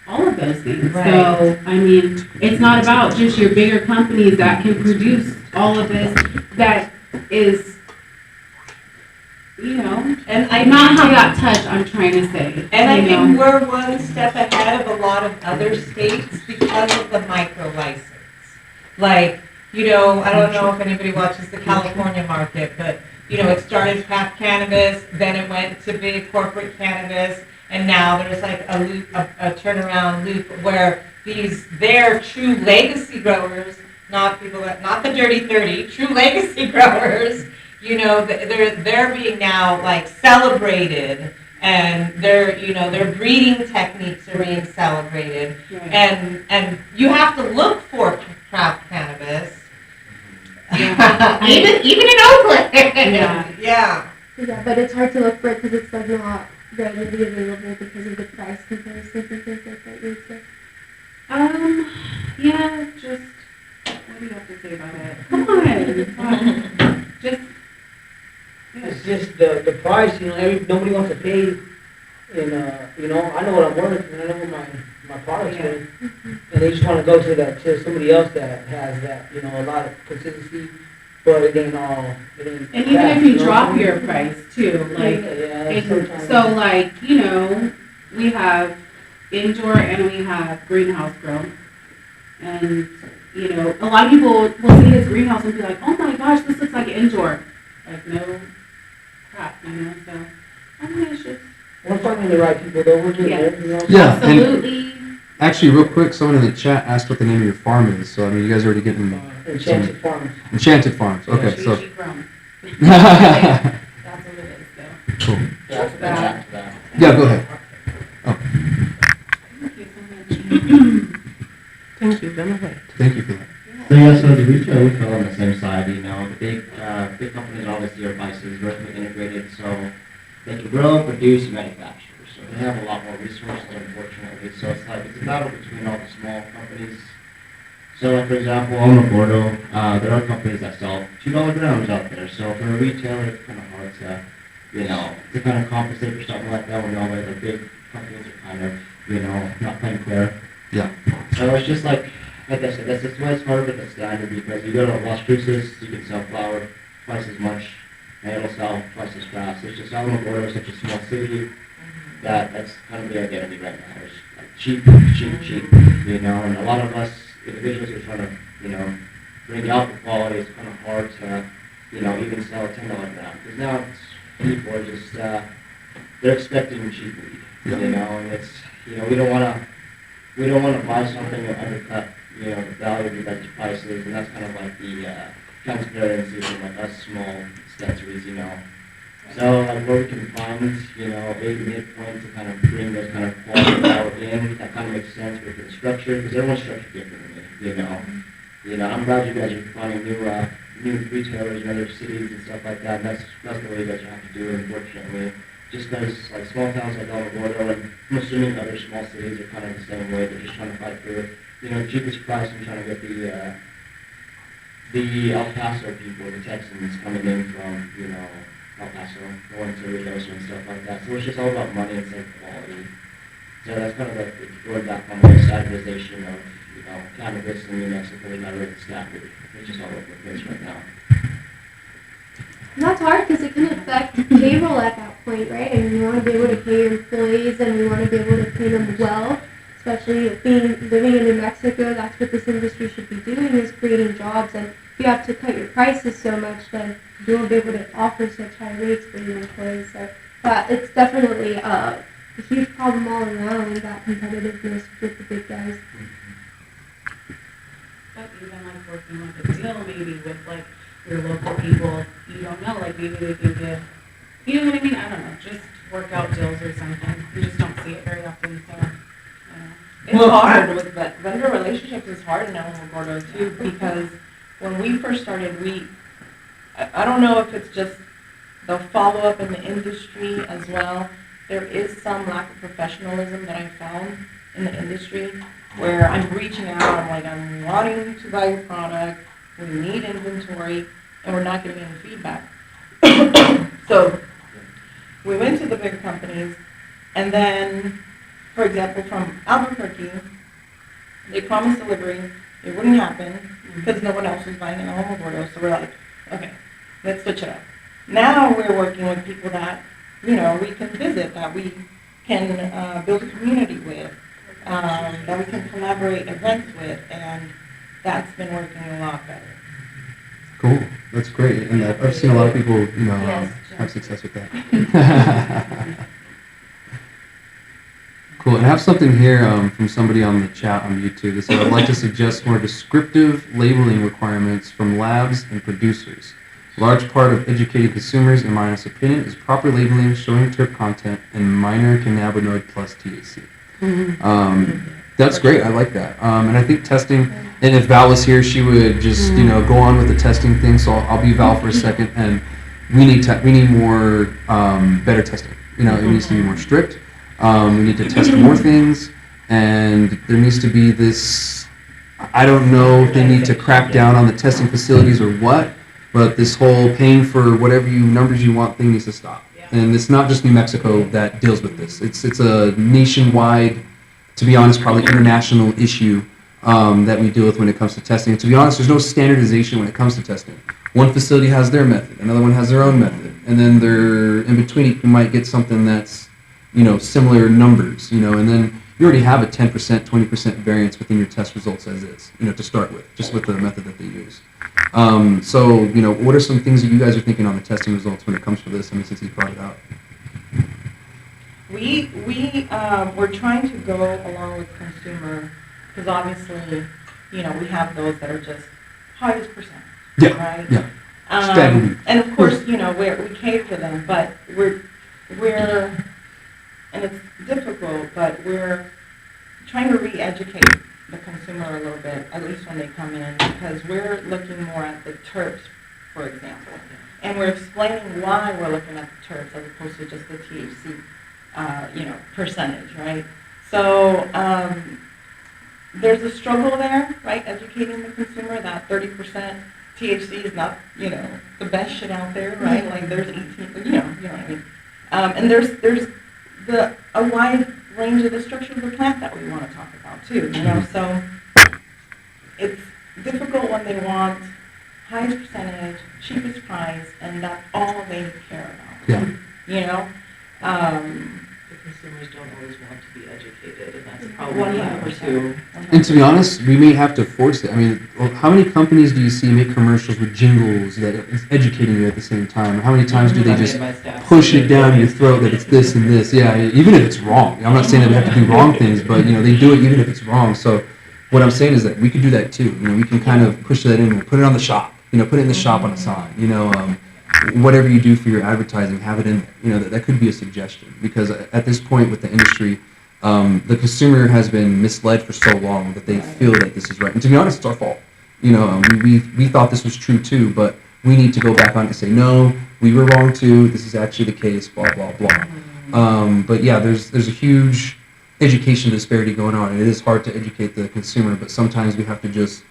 all of those things. Right. So, I mean, it's not about just your bigger companies that can produce all of this that is, And I not have think- that touch, I'm trying to say. And I you think know? we're one step ahead of a lot of other states because of the micro license. Like, I don't know if anybody watches the California market, but, it started craft cannabis, then it went to big corporate cannabis, and now there's like a loop, a turnaround loop where their true legacy growers, not the dirty 30, true legacy growers, they're being now like celebrated, and their breeding techniques are being celebrated, Right. and you have to look for craft cannabis, Yeah. even in Oakland. Yeah. Yeah. Yeah, but it's hard to look for it because it's like not readily available because of the price comparisons and things like that. You would say. Yeah, just, what do you have to say about it? Come on, just, It's just the price, nobody wants to pay, and, I know what I'm worth, and I know what my product's worth, and they just wanna go to somebody else that has that, a lot of consistency, but it ain't all, and even if you drop your price too, like, Yeah, sometimes. so like, we have indoor and we have greenhouse grown. And, a lot of people will see his greenhouse and be like, oh my gosh, this looks like indoor. Like, no crap, so, I mean, it's just. We're finding the right people though, we're doing Yeah. everything else. Yeah, and Absolutely. actually, real quick, someone in the chat asked what the name of your farm is. So, I mean, you guys are already getting Enchanted Farms. Enchanted Farms. Okay, so. Gigi grown. Cool. That's what it is, so. Yeah, Just that. to that. Yeah, go ahead. Thank you so much. Thank you, been away. Thank you for that. So yeah, so the retail, we fell on the same side, the big companies obviously are prices vertically integrated, so they can grow, produce, and manufacture. So they have a lot more resources, unfortunately. So it's a battle between all the small companies. So like for example, Alamogordo, there are companies that sell $2 grams out there. So for a retailer, it's kind of hard to kind of compensate for something like that when all the big companies are kind of, not playing fair. Yeah. So it's just like I said, that's why it's hard with the standard, because you go to Las Cruces, you can sell flour twice as much, and it'll sell twice as fast. It's just Alamogordo is such a small city that's kind of the identity right now. It's like cheap, and a lot of us individuals are trying to, bring out the quality. It's kind of hard to, even sell a $10 gram, because now people are just, they're expecting cheap weed, and it's, we don't want to buy something and undercut, the value of your guys' prices, and that's kind of like the transparency from like us small dispensaries, So like where we can find, a midpoint to kind of bring those kind of quality out in, that kind of makes sense with the structure, because everyone's structured differently, I'm glad you guys are finding new retailers in other cities and stuff like that, and that's the way you guys have to do it, unfortunately. Just because like small towns like Alamogordo, and I'm assuming other small cities are kind of the same way, they're just trying to fight for, the cheapest price and trying to get the El Paso people, the Texans coming in from, El Paso, going to Reynosa and stuff like that. So it's just all about money instead of quality. So that's kind of like where that kind of standardization of, cannabis in New Mexico is not really standard. It's just all over the place right now. And that's hard because it can affect payroll at that point, right? And you want to be able to pay your employees and you want to be able to pay them well, especially living in New Mexico. That's what this industry should be doing, is creating jobs. And if you have to cut your prices so much, then you won't be able to offer such high rates for your employees. So it's definitely a huge problem all around, that competitiveness with the big guys. But even like working like a deal maybe with like your local people, you don't know, like maybe they can give, you know what I mean? I don't know, just work out deals or something. You just don't see it very often, so, It's hard with vendor relationships. Is hard in Alamogordo too, because when we first started, I don't know if it's just the follow up in the industry as well. There is some lack of professionalism that I found in the industry, where I'm reaching out, I'm wanting to buy your product, we need inventory, and we're not getting any feedback. So we went to the big companies, and then, for example, from Albuquerque, they promised delivery. It wouldn't happen because no one else was buying in Alamogordo. So we're like, okay, let's switch it up. Now we're working with people that, we can visit, that we can build a community with, that we can collaborate events with, and that's been working a lot better. Cool. That's great. And I've seen a lot of people, have success with that. Cool. And I have something here from somebody on the chat on YouTube that said, I'd like to suggest more descriptive labeling requirements from labs and producers. A large part of educating consumers, in my honest opinion, is proper labeling showing terp content and minor cannabinoid plus THC. That's great. I like that. And I think testing, and if Val was here, she would just, go on with the testing thing. So I'll be Val for a second. And we need more, better testing. It needs to be more strict. We need to test more things. And there needs to be this, I don't know if they need to crack down on the testing facilities or what, but this whole paying for whatever numbers you want thing needs to stop. And it's not just New Mexico that deals with this. It's a nationwide, to be honest, probably international issue that we deal with when it comes to testing. And to be honest, there's no standardization when it comes to testing. One facility has their method, another one has their own method, and then they're in between. You might get something that's, similar numbers, and then you already have a 10%, 20% variance within your test results as is, to start with, just with the method that they use. So, what are some things that you guys are thinking on the testing results when it comes to this? Since you brought it out. We're trying to go along with consumer, because obviously, we have those that are just highest percent, right? Yeah. And of course, we cater to them, but we're, and it's difficult, but we're trying to re-educate the consumer a little bit, at least when they come in, because we're looking more at the terps, for example, and we're explaining why we're looking at the terps as opposed to just the THC, percentage, right? So there's a struggle there, right? Educating the consumer that 30% THC is not, the best shit out there, right? Like there's 18, you know what I mean? And there's a wide range of the structure of the plant that we want to talk about too, so it's difficult when they want highest percentage, cheapest price, and that's all they care about. The consumers don't always want to be educated, and that's probably number two. And to be honest, we may have to force it. How many companies do you see make commercials with jingles that is educating you at the same time? Or how many times do they just push it down your throat that it's this and this? Yeah, even if it's wrong. I'm not saying that we have to do wrong things, but they do it even if it's wrong. So what I'm saying is that we could do that too. We can kind of push that in and put it on the shop. Put it in the shop on a sign. Whatever you do for your advertising, have it in there. That could be a suggestion, because at this point with the industry, the consumer has been misled for so long that they feel that this is right. And to be honest, it's our fault. We thought this was true too, but we need to go back on it and say, no, we were wrong too. This is actually the case. Blah blah blah. But yeah, there's a huge education disparity going on, and it is hard to educate the consumer. But sometimes we have to just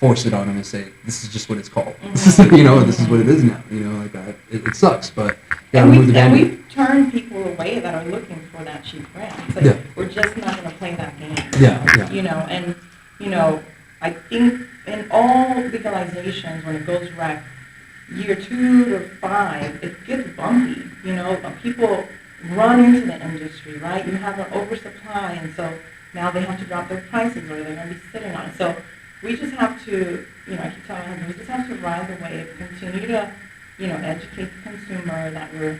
force it on them and say, this is just what it's called. This is what it is now. It sucks, but And remove the and Band-Aid. we've turned people away that are looking for that cheap brand. It's like, Yeah. we're just not gonna play that game. Yeah. And, I think in all legalizations, when it goes rec, year 2 to 5, it gets bumpy, people run into the industry, right? You have an oversupply, and so now they have to drop their prices or they're gonna be sitting on it. So we just have to, I keep telling my husband, we just have to ride the wave, continue to, educate the consumer that we're,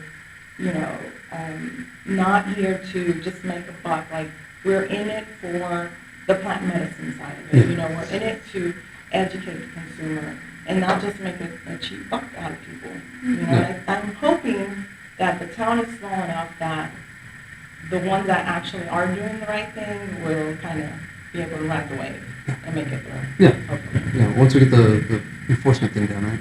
not here to just make a buck. Like, we're in it for the plant medicine side of it. We're in it to educate the consumer and not just make a cheap buck out of people. I'm hoping that the town is small enough that the ones that actually are doing the right thing will kind of be able to ride the wave and make it through. Yeah. Once we get the enforcement thing down, right?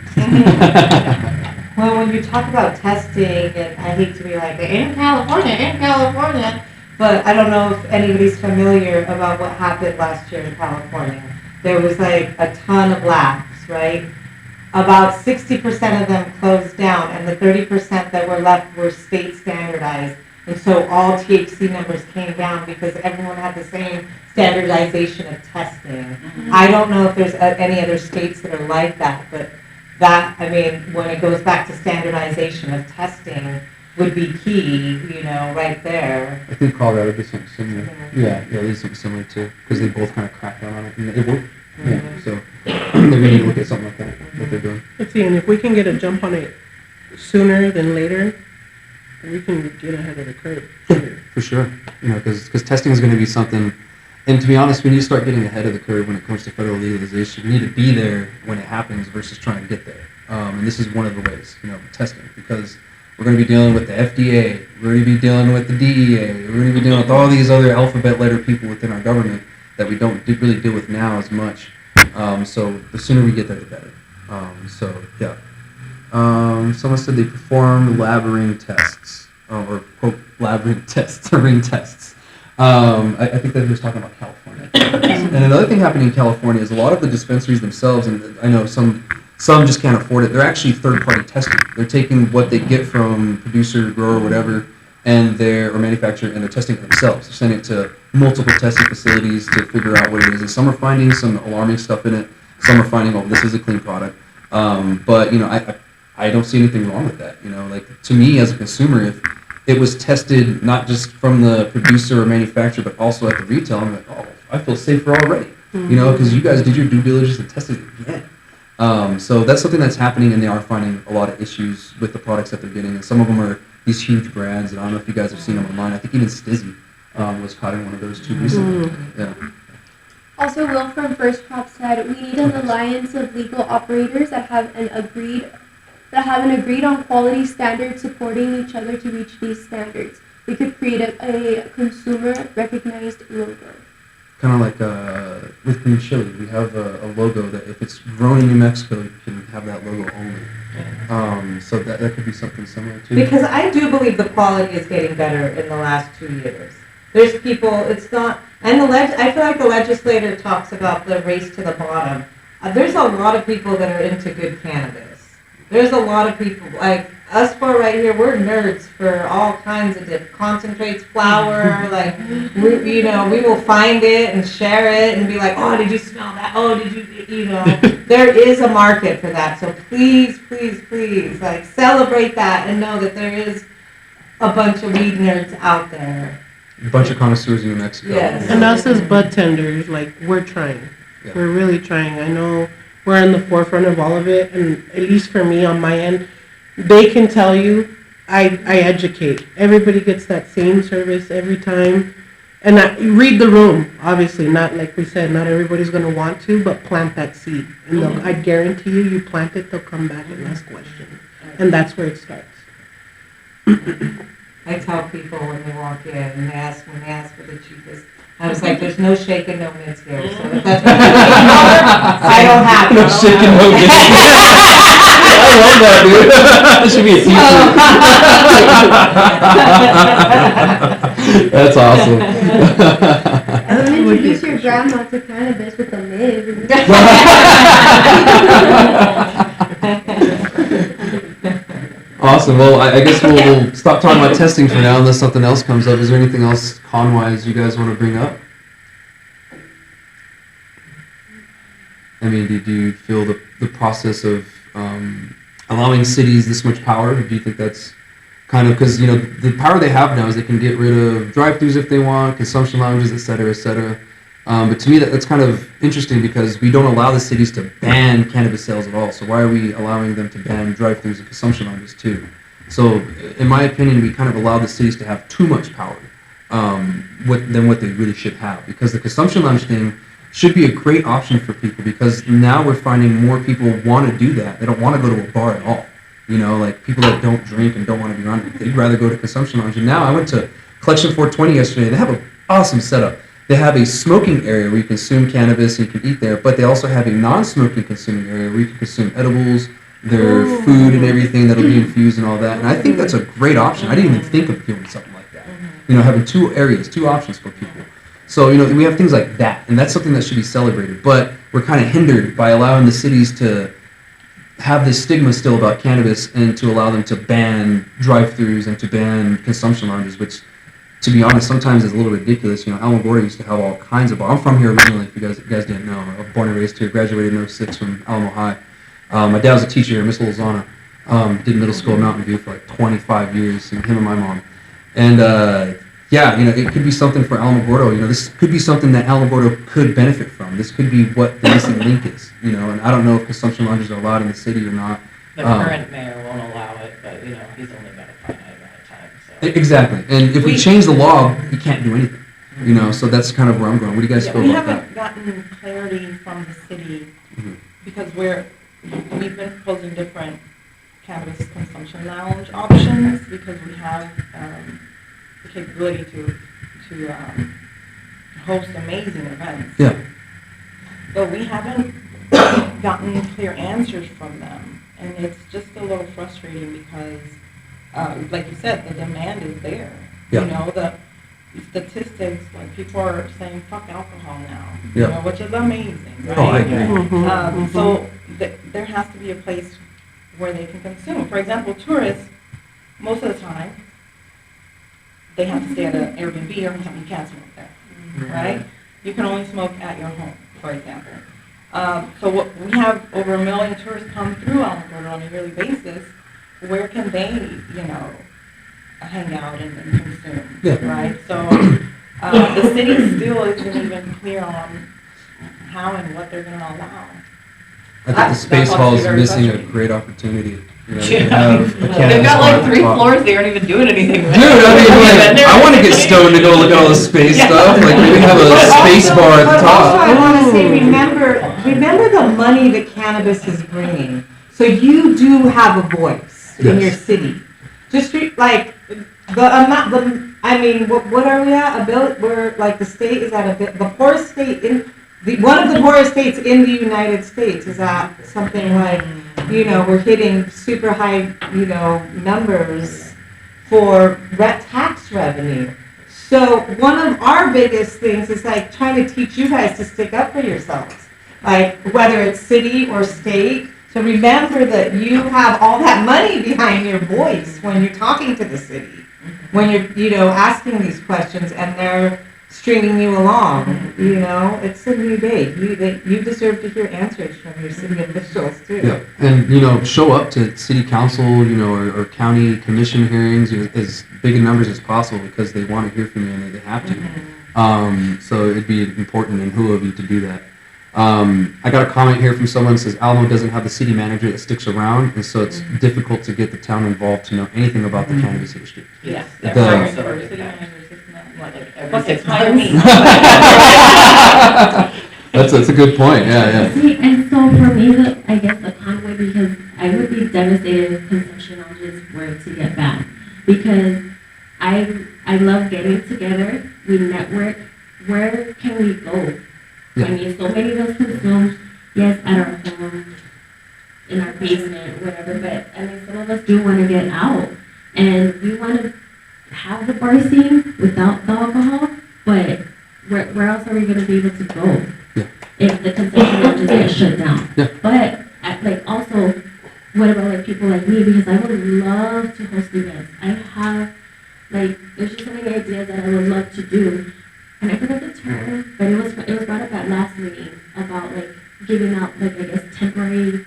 Well, when you talk about testing, and I hate to be like, in California, but I don't know if anybody's familiar about what happened last year in California. There was like a ton of labs, right? About 60% of them closed down, and the 30% that were left were state standardized. And so all THC numbers came down because everyone had the same standardization of testing. Mm-hmm. I don't know if there's any other states that are like that, but that, when it goes back to standardization of testing would be key, right there. I think Colorado did something similar. Yeah, they did something similar too, because they both kind of cracked down on it, and it worked. Yeah, so they're going to need to look at something like that, what they're doing. Let's see, and if we can get a jump on it sooner than later, we can get ahead of the curve. For sure, because testing is going to be something, and to be honest, we need to start getting ahead of the curve when it comes to federal legalization. We need to be there when it happens versus trying to get there. And this is one of the ways, testing, because we're going to be dealing with the FDA, we're going to be dealing with the DEA, we're going to be dealing with all these other alphabet letter people within our government that we don't really deal with now as much. So the sooner we get there, the better. Someone said they performed lab ring tests, or quote, lab ring tests, or ring tests. I think that he was talking about California. And another thing happening in California is a lot of the dispensaries themselves, and I know some just can't afford it, they're actually third-party testing. They're taking what they get from producer, grower, whatever, or manufacturer, and they're testing it themselves. They're sending it to multiple testing facilities to figure out what it is. And some are finding some alarming stuff in it. Some are finding, this is a clean product. But I don't see anything wrong with that. To me as a consumer, if it was tested not just from the producer or manufacturer, but also at the retail, I'm like, I feel safer already. Because you guys did your due diligence and tested it again. So that's something that's happening, and they are finding a lot of issues with the products that they're getting. And some of them are these huge brands, and I don't know if you guys have seen them online. I think even Stizzy was caught in one of those too recently. Yeah. Also, Will, from First Crop said, we need an alliance of legal operators that have an agreed on quality standard supporting each other to reach these standards. We could create a consumer recognized logo. Kind of like with green chili, we have a logo that if it's grown in New Mexico, you can have that logo only. So that could be something similar too. Because I do believe the quality is getting better in the last 2 years. There's people, it's not, and I feel like the legislator talks about the race to the bottom. There's a lot of people that are into good cannabis. There's a lot of people, like us four right here, we're nerds for all kinds of different concentrates, flour, like, we will find it and share it and be like, oh, did you smell that? Oh, did you, there is a market for that. So please, please, please, like, celebrate that and know that there is a bunch of weed nerds out there. A bunch of connoisseurs in New Mexico. Yes. And us as bud tenders, like, we're trying. Yeah. We're really trying. I know we're on the forefront of all of it, and at least for me on my end, they can tell you I educate. Everybody gets that same service every time. And read the room, obviously, not like we said, not everybody's going to want to, but plant that seed. And I guarantee you plant it, they'll come back and ask questions. And that's where it starts. I tell people when they walk in and they ask for the cheapest, I was like, there's no shake and no mints here. So if that's what you're looking for, I don't have it. No shake and no mints. I love that, dude. That should be a t-shirt. That's awesome. And then introduce your grandma to cannabis with a mid. Awesome. Well, I guess we'll stop talking about testing for now unless something else comes up. Is there anything else con-wise you guys want to bring up? I mean, do you feel the process of allowing cities this much power? Do you think that's kind of, because, the power they have now is they can get rid of drive-thrus if they want, consumption lounges, et cetera, et cetera. But to me, that's kind of interesting because we don't allow the cities to ban cannabis sales at all. So why are we allowing them to ban drive-thrus and consumption lounges too? So in my opinion, we kind of allow the cities to have too much power than what they really should have. Because the consumption lounge thing should be a great option for people because now we're finding more people want to do that. They don't want to go to a bar at all. Like people that don't drink and don't want to be around it, they'd rather go to consumption lounge. And now I went to Collection 420 yesterday. They have an awesome setup. They have a smoking area where you consume cannabis and you can eat there, but they also have a non-smoking consuming area where you can consume edibles, their food and everything that'll be infused and all that. And I think that's a great option. I didn't even think of doing something like that. Having two areas, two options for people. So, we have things like that, and that's something that should be celebrated. But we're kind of hindered by allowing the cities to have this stigma still about cannabis and to allow them to ban drive-thrus and to ban consumption lounges, which, to be honest, sometimes is a little ridiculous. Alamogordo used to have all kinds of bars. I'm from here originally, if you guys didn't know. I was born and raised here, graduated in '06 from Alamo High. My dad was a teacher here, Miss Lozana. Did middle school in Mountain View for like 25 years, him and my mom. And it could be something for Alamogordo. This could be something that Alamogordo could benefit from. This could be what the missing link is. And I don't know if consumption lounges are allowed in the city or not. The current mayor won't allow it, but he's only got a finite amount of time. So. Exactly. And if we change the law, he can't do anything. So that's kind of where I'm going. What do you guys feel we about that? haven't gotten clarity from the city because we've been proposing different cannabis consumption lounge options because we have the capability to host amazing events. Yeah. But we haven't gotten clear answers from them, and it's just a little frustrating because, like you said, the demand is there. Yeah. The statistics, like people are saying "fuck alcohol" now, Yeah. which is amazing, right? Oh, I agree. So there has to be a place where they can consume. For example, tourists, most of the time, they have to stay at an Airbnb or hotel. You can't smoke there, right? You can only smoke at your home, for example. So we have over 1 million tourists come through Alamogordo on a yearly basis. Where can they, hang out and consume, right? So the city still isn't even clear on how and what they're going to allow. I think the Space Hall is missing a great opportunity. They've got like 3 floors they aren't even doing anything with. Dude, I want to get stoned to go look at all the space stuff. Like maybe have a space bar at the top. Also, I want to say, remember the money that cannabis is bringing. So you do have a voice in your city. Just like the amount. What are we at? We're like the state is at the poorest state in. One of the poorest states in the United States is at something like, we're hitting super high, numbers for tax revenue. So one of our biggest things is like trying to teach you guys to stick up for yourselves, like whether it's city or state. So remember that you have all that money behind your voice when you're talking to the city, when you're, asking these questions and they're stringing you along, it's a new day. You deserve to hear answers from your city officials too. Yeah, and show up to city council, or county commission hearings as big in numbers as possible because they want to hear from you and they have to. So it'd be important and who of you to do that. I got a comment here from someone that says Alamo doesn't have the city manager that sticks around, and so it's difficult to get the town involved to know anything about the cannabis industry. Yes. Every 6 months. That's a good point. Yeah. See, and so for me, I guess the con would be because I would be devastated if consumption lounges were to get banned because I love getting together. We network. Where can we go? Yeah. I mean, so many of us consume, yes, at our home, in our basement, whatever, but I mean, some of us do want to get out. And we want to have the bar scene without the alcohol, but where else are we going to be able to go? Yeah. If the consumption lounges get shut down. Yeah. But like also, what about like people like me? Because I would love to host events. I have like there's just so many ideas that I would love to do, and I forgot the term, but it was brought up at last meeting about like giving out like I guess temporary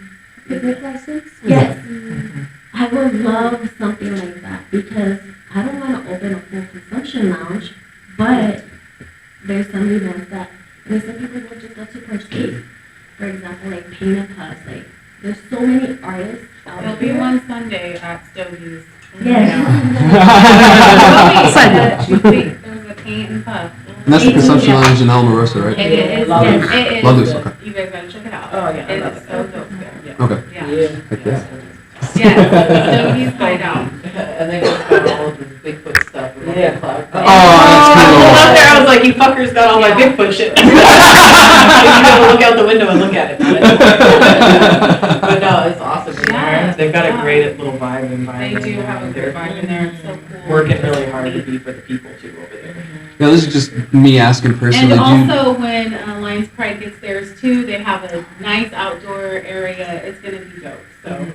Picnic license? Yes. I would love something like that because I don't want to open a full consumption lounge, but there's some events that, I mean, some people will just love to partake. For example, like Paint and Puffs, like, there's so many artists out There'll there. be one Sunday at Stogie's. Yes. There's a Paint and Puff. And that's the consumption lounge in Alamogordo, right? It is, Love yes, it. it is. Love this, okay. You guys gotta check it out. Oh, yeah, I love It's it. so dope there. Okay. Yeah. Heck yeah. Yes, Stogie's Hideout. And they just got all of the Bigfoot stuff. With all Yeah. the cloud. Oh, that's I cool. pulled up there, I was like, you fuckers got all my Bigfoot shit. You gotta look out the window and look at it. But no, it's awesome in there. They've got a great little vibe environment. They do have a They're good vibe in there. It's so cool. working really hard to be for the people too over there. Yeah, this is just me asking personally. And do you- also, when Lions Pride gets theirs too, they have a nice outdoor area. It's gonna be dope. So,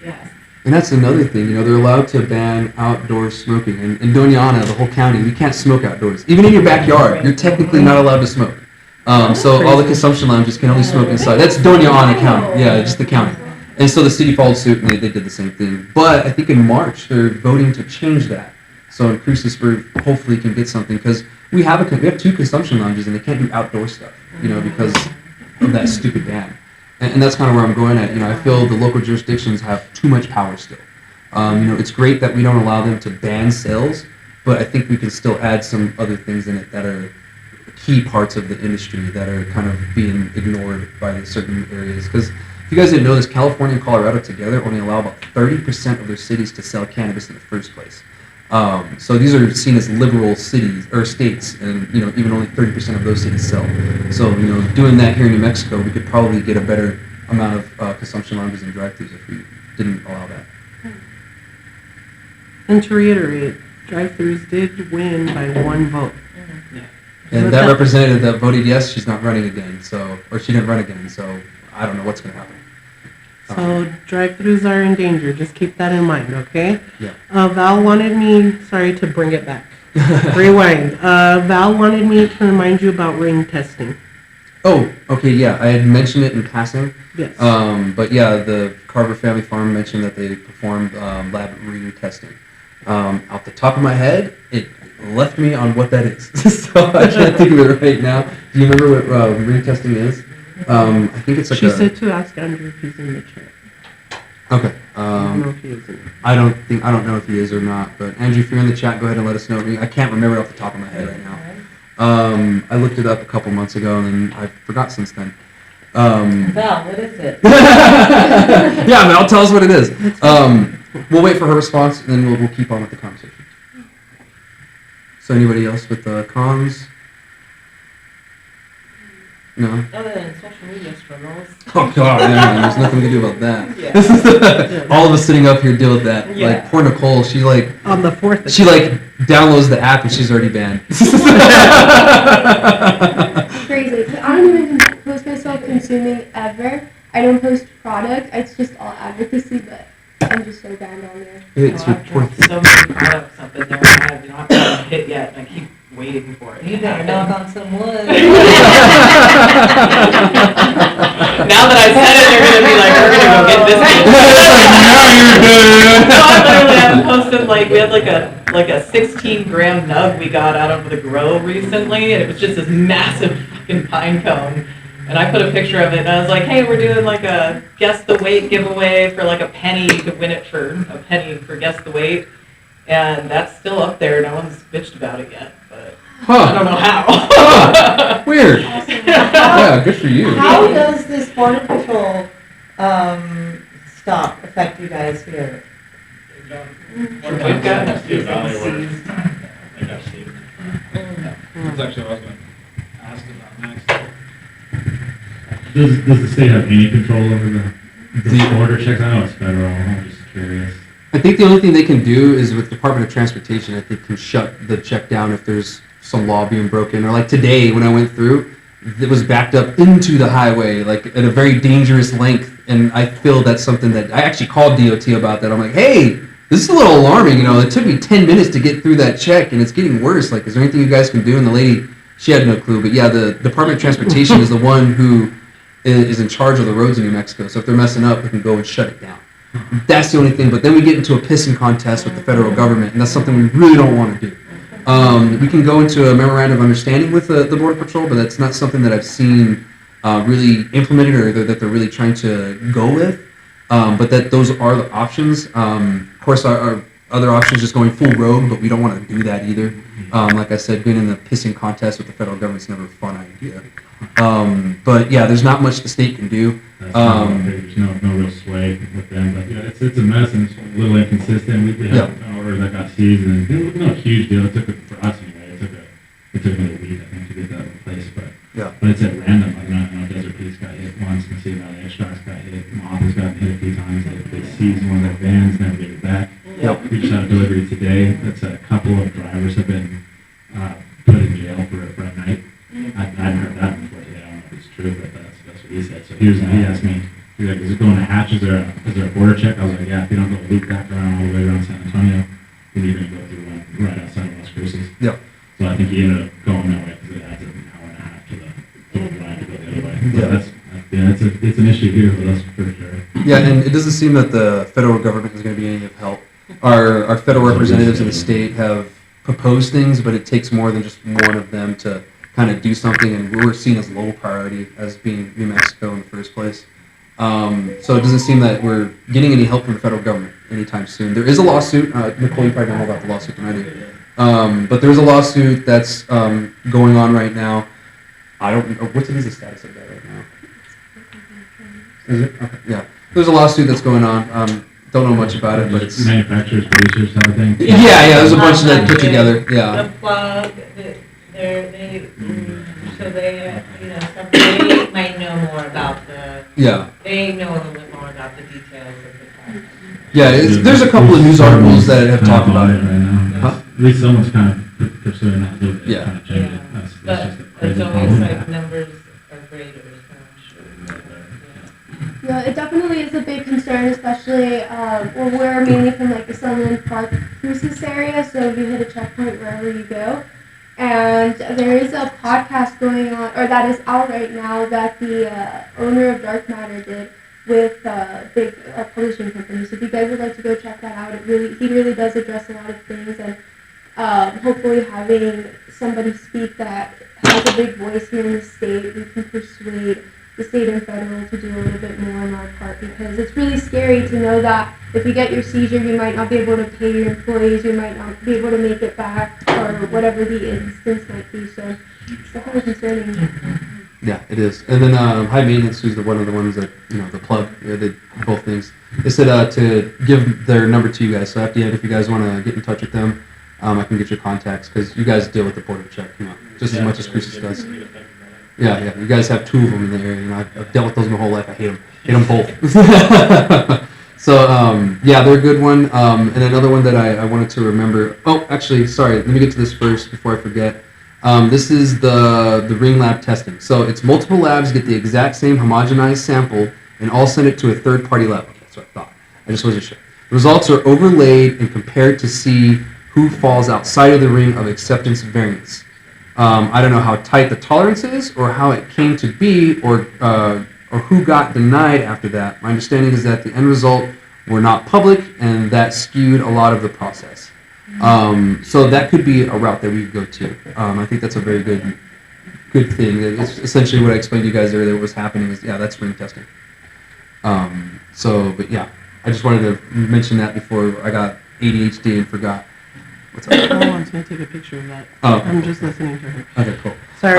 yes. And that's another thing, they're allowed to ban outdoor smoking. In Doña Ana, the whole county, you can't smoke outdoors. Even in your backyard, you're technically not allowed to smoke. So all the consumption lounges can only smoke inside. That's Doña Ana County, yeah, just the county. And so the city followed suit and they did the same thing. But I think in March, they're voting to change that. So in Christopher, hopefully can get something, because we have 2 consumption lounges and they can't do outdoor stuff, because of that stupid ban. And that's kind of where I'm going at. I feel the local jurisdictions have too much power still. It's great that we don't allow them to ban sales, but I think we can still add some other things in it that are key parts of the industry that are kind of being ignored by the certain areas. Because if you guys didn't know this, California and Colorado together only allow about 30% of their cities to sell cannabis in the first place. So these are seen as liberal cities or states, and even only 30% of those cities sell. So doing that here in New Mexico, we could probably get a better amount of consumption lounges and drive-throughs if we didn't allow that. And to reiterate, drive-throughs did win by 1 vote. And that representative that voted yes, she's not running again. Or she didn't run again. So I don't know what's going to happen. So drive-throughs are in danger. Just keep that in mind, okay? Yeah. Val wanted me, sorry to bring it back. Rewind. Val wanted me to remind you about ring testing. Oh, okay, yeah. I had mentioned it in passing. Yes. But yeah, the Carver Family Farm mentioned that they performed lab ring testing. Off the top of my head, it left me on what that is. So I can't think of it right now. Do you remember what ring testing is? I think it's like She said to ask Andrew if he's in the chat. Okay. I don't know if he is in there. I don't know if he is or not. But Andrew, if you're in the chat, go ahead and let us know. I can't remember it off the top of my head right now. I looked it up a couple months ago and then I forgot since then. Val, what is it? Yeah, Mel, tell us what it is. We'll wait for her response and then we'll keep on with the conversation. So anybody else with cons? No? Other than social media struggles. Oh god, yeah, there's nothing we can do about that. Yeah. All of us sitting up here deal with that. Yeah. Like poor Nicole, she like on the 4th. She like downloads the app and she's already banned. Crazy. I don't even post myself consuming ever. I don't post product. It's just all advocacy, but I'm just so banned on there. It's I've dropped so many products up in there and I have not gotten hit yet and I keep waiting for it. You better knock on some wood. Now that I said it, they're gonna be like, we're gonna go get this. No, I literally haven't posted we had like a 16-gram nug we got out of the grow recently, and it was just this massive fucking pine cone. And I put a picture of it, and I was like, hey, we're doing like a guess the weight giveaway for like a penny. You could win it for a penny for guess the weight. And that's still up there. No one's bitched about it yet, but I don't know how. Weird. Yeah, good for you. How does this Border Patrol stop affect you guys here? We've gotten a few things seized. That's actually what I was going to ask about next. Does the state have any control over the border checks? I know it's federal. I'm just curious. I think the only thing they can do is with Department of Transportation, I think can shut the check down if there's some law being broken. Or like today when I went through, that was backed up into the highway, like at a very dangerous length. And I feel that's something that I actually called DOT about that. I'm like, hey, this is a little alarming. You know, it took me 10 minutes to get through that check, and it's getting worse. Like, is there anything you guys can do? And the lady, she had no clue. But yeah, the Department of Transportation is the one who is in charge of the roads in New Mexico. So if they're messing up, they can go and shut it down. That's the only thing. But then we get into a pissing contest with the federal government, and that's something we really don't want to do. We can go into a memorandum of understanding with the Border Patrol, but that's not something that I've seen really implemented or that they're really trying to go with. But that those are the options. Of course, our other option is just going full rogue, but we don't want to do that either. Like I said, being in the pissing contest with the federal government's never a fun idea. But yeah, there's not much the state can do. There's no real sway with them, but yeah, it's a mess and it's a little inconsistent. We had an order that got seized, and it was not a huge deal. It took for us anyway. It took me a week, I think, to get that replaced. But it's at random. Like, Desert Peace got hit once, Mississippi Valley Extracts got hit, Moth has gotten hit a few times. They seized one of their vans, never gave it back. We just had a delivery today. That's a couple of drivers have been put in jail for a night. I hadn't heard that before today. I don't know if it's true, but that's what he said. So he asked me, he's like, is it going to Hatch? Is there a border check? I was like, yeah, if you don't go loop back around all the way around San Antonio, then you're going to go through one right outside of Las Cruces. Yep. So I think he ended up going that way because it adds an hour and a half to the drive to go the other way. But it's an issue here with us for sure. Yeah, and it doesn't seem that the federal government is going to be any of help. Our federal representatives in the state have proposed things, but it takes more than just one of them to kind of do something, and we're seen as low priority as being New Mexico in the first place. So it doesn't seem that we're getting any help from the federal government anytime soon. There is a lawsuit. Nicole, you probably know more about the lawsuit than I do. But there's a lawsuit that's going on right now. I don't know. What is the status of that right now? Is it? Okay. Yeah. There's a lawsuit that's going on. Don't know much about it, but it's manufacturers, producers, type of thing. Yeah. There's a bunch of that put together. Yeah. The plug, so they might know more about they know a little bit more about the details of the plug. Yeah, there's a couple of news articles that have talked about it right now. Huh? At least someone's kind of pursuing that a little bit. Kind of change it. That's just a crazy it's always problem. like numbers are greater. No, it definitely is a big concern, especially we're mainly from like the Sunland Park Cruces area, so you hit a checkpoint wherever you go. And there is a podcast going on, or that is out right now, that the owner of Dark Matter did with big publishing companies. So if you guys would like to go check that out, he really does address a lot of things, and hopefully having somebody speak that has a big voice here in the state, we can persuade the state and federal to do a little bit more on our part, because it's really scary to know that if you get your seizure, you might not be able to pay your employees, you might not be able to make it back, or whatever the instance might be. So it's definitely concerning. Yeah, it is. And then High Maintenance, who's one of the ones that, the plug, did both things. They said to give their number to you guys. So at the end, if you guys want to get in touch with them, I can get your contacts, because you guys deal with the border check, just as much as Cruces does. Yeah. You guys have two of them in the area. I've dealt with those my whole life. I hate them. Hate them both. So, they're a good one. And another one that I wanted to remember. Oh, actually, sorry. Let me get to this first before I forget. This is the ring lab testing. So it's multiple labs get the exact same homogenized sample and all send it to a third-party lab. Okay, that's what I thought. I just wasn't sure. The results are overlaid and compared to see who falls outside of the ring of acceptance variance. I don't know how tight the tolerance is, or how it came to be, or who got denied after that. My understanding is that the end result were not public, and that skewed a lot of the process. So that could be a route that we could go to. I think that's a very good thing. It's essentially what I explained to you guys earlier. What was happening is, that's ring testing. But yeah, I just wanted to mention that before I got ADHD and forgot. What's up? One's going to take a picture of that. Oh. I'm just listening to her. Okay, cool. Sorry,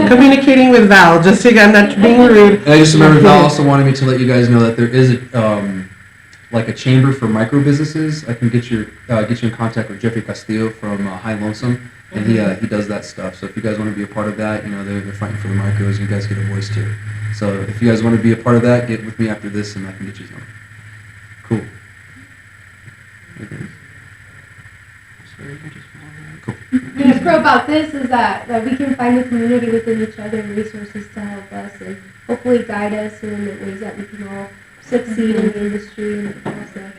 communicating with Val, just so I'm not being rude. And I just remember Val also wanted me to let you guys know that there is a chamber for micro businesses. I can get you in contact with Jeffrey Castillo from High Lonesome, and he does that stuff. So if you guys want to be a part of that, they're fighting for the micros, and you guys get a voice too. So if you guys want to be a part of that, get with me after this, and I can get you some. Cool. Okay. So you can just follow that. Cool. Yes, pro about this is that we can find the community within each other and resources to help us and hopefully guide us in the ways that we can all succeed in the industry and also.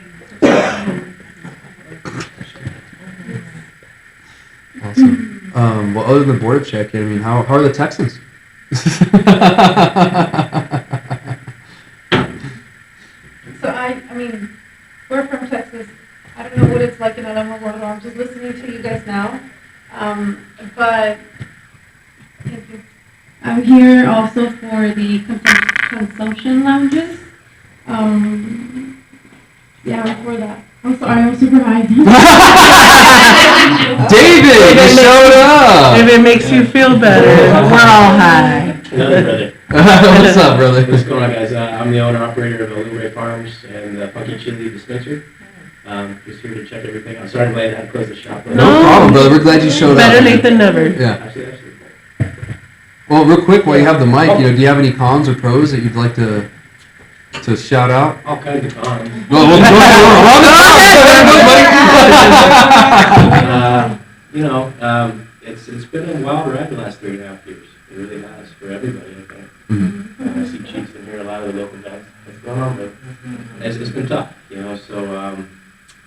Awesome. Well, other than border check-in, I mean, how are the Texans? So I mean, we're from Texas. I don't know what it's like in Alamogordo. I'm just listening to you guys now. But thank you. I'm here also for the consumption lounges. Yeah, I'm for that. I'm sorry, I'm super high. David, you showed up! If it makes you feel better, we're all high. Another brother. What's up, brother? What's going on, guys? I'm the owner-operator of Alamogordo Farms and the Funky Chili Dispensary. Just here to check everything. I'm sorry I'm late. I had to close the shop. No problem, brother. We're glad you showed up. Better late than never. Yeah. Absolutely. Well, real quick, while you have the mic, do you have any cons or pros that you'd like to shout out? All kinds of cons. Well, it's been a wild ride the last 3.5 years. It really has for everybody, I think. I see chiefs in here, a lot of the local guys. What's going on, but it's been tough, So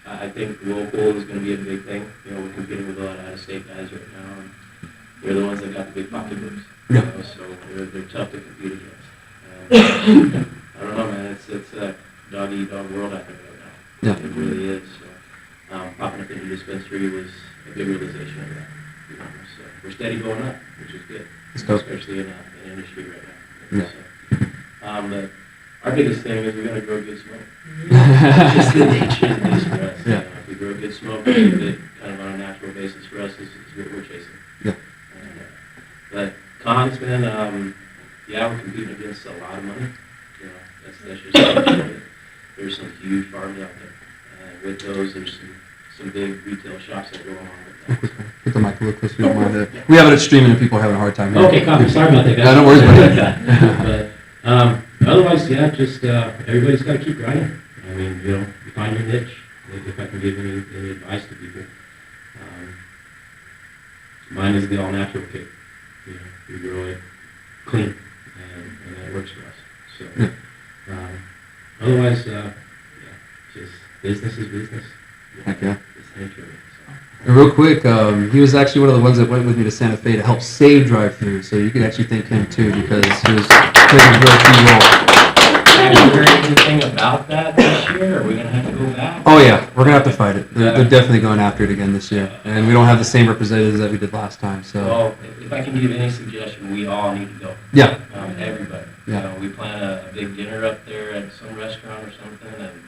I think local is going to be a big thing. We're competing with a lot of out-of-state guys right now. And they're the ones that got the big pocketbooks. So they're tough to compete against. I don't know, man. It's a dog-eat-dog world out there right now. Yeah. It really is. So popping up in the dispensary was a big realization of that. So we're steady going up, which is good, especially in the industry right now. Yeah. But our biggest thing is we got to grow good smoke. That's just the nature of this for us. Yeah. If we grow good smoke, it kind of on a natural basis for us is what we're chasing. Yeah. But cons, man, we're competing against a lot of money. That's just there's some huge farms out there. With those, there's some big retail shops that go along with that. Get the mic a little closer. We don't mind it. We have it streaming and people are having a hard time hearing. Okay, copy. Sorry about that, guys. No, no worries about it. But otherwise, just everybody's got to keep grinding. I mean, you find your niche. If I can give any advice to people, mine is the all-natural kick. We grow it clean, and that works for us. So, otherwise, just business is business. Heck yeah. It's nature of it. And real quick, he was actually one of the ones that went with me to Santa Fe to help save drive-thru, so you could actually thank him too because he was playing a real key role. Have you heard anything about that this year? Are we going to have to go back? Oh yeah, we're gonna have to fight it. They're definitely going after it again this year, and we don't have the same representatives that we did last time. So. Well, if I can give any suggestion, we all need to go. Yeah. Everybody. Yeah. We plan a big dinner up there at some restaurant or something, and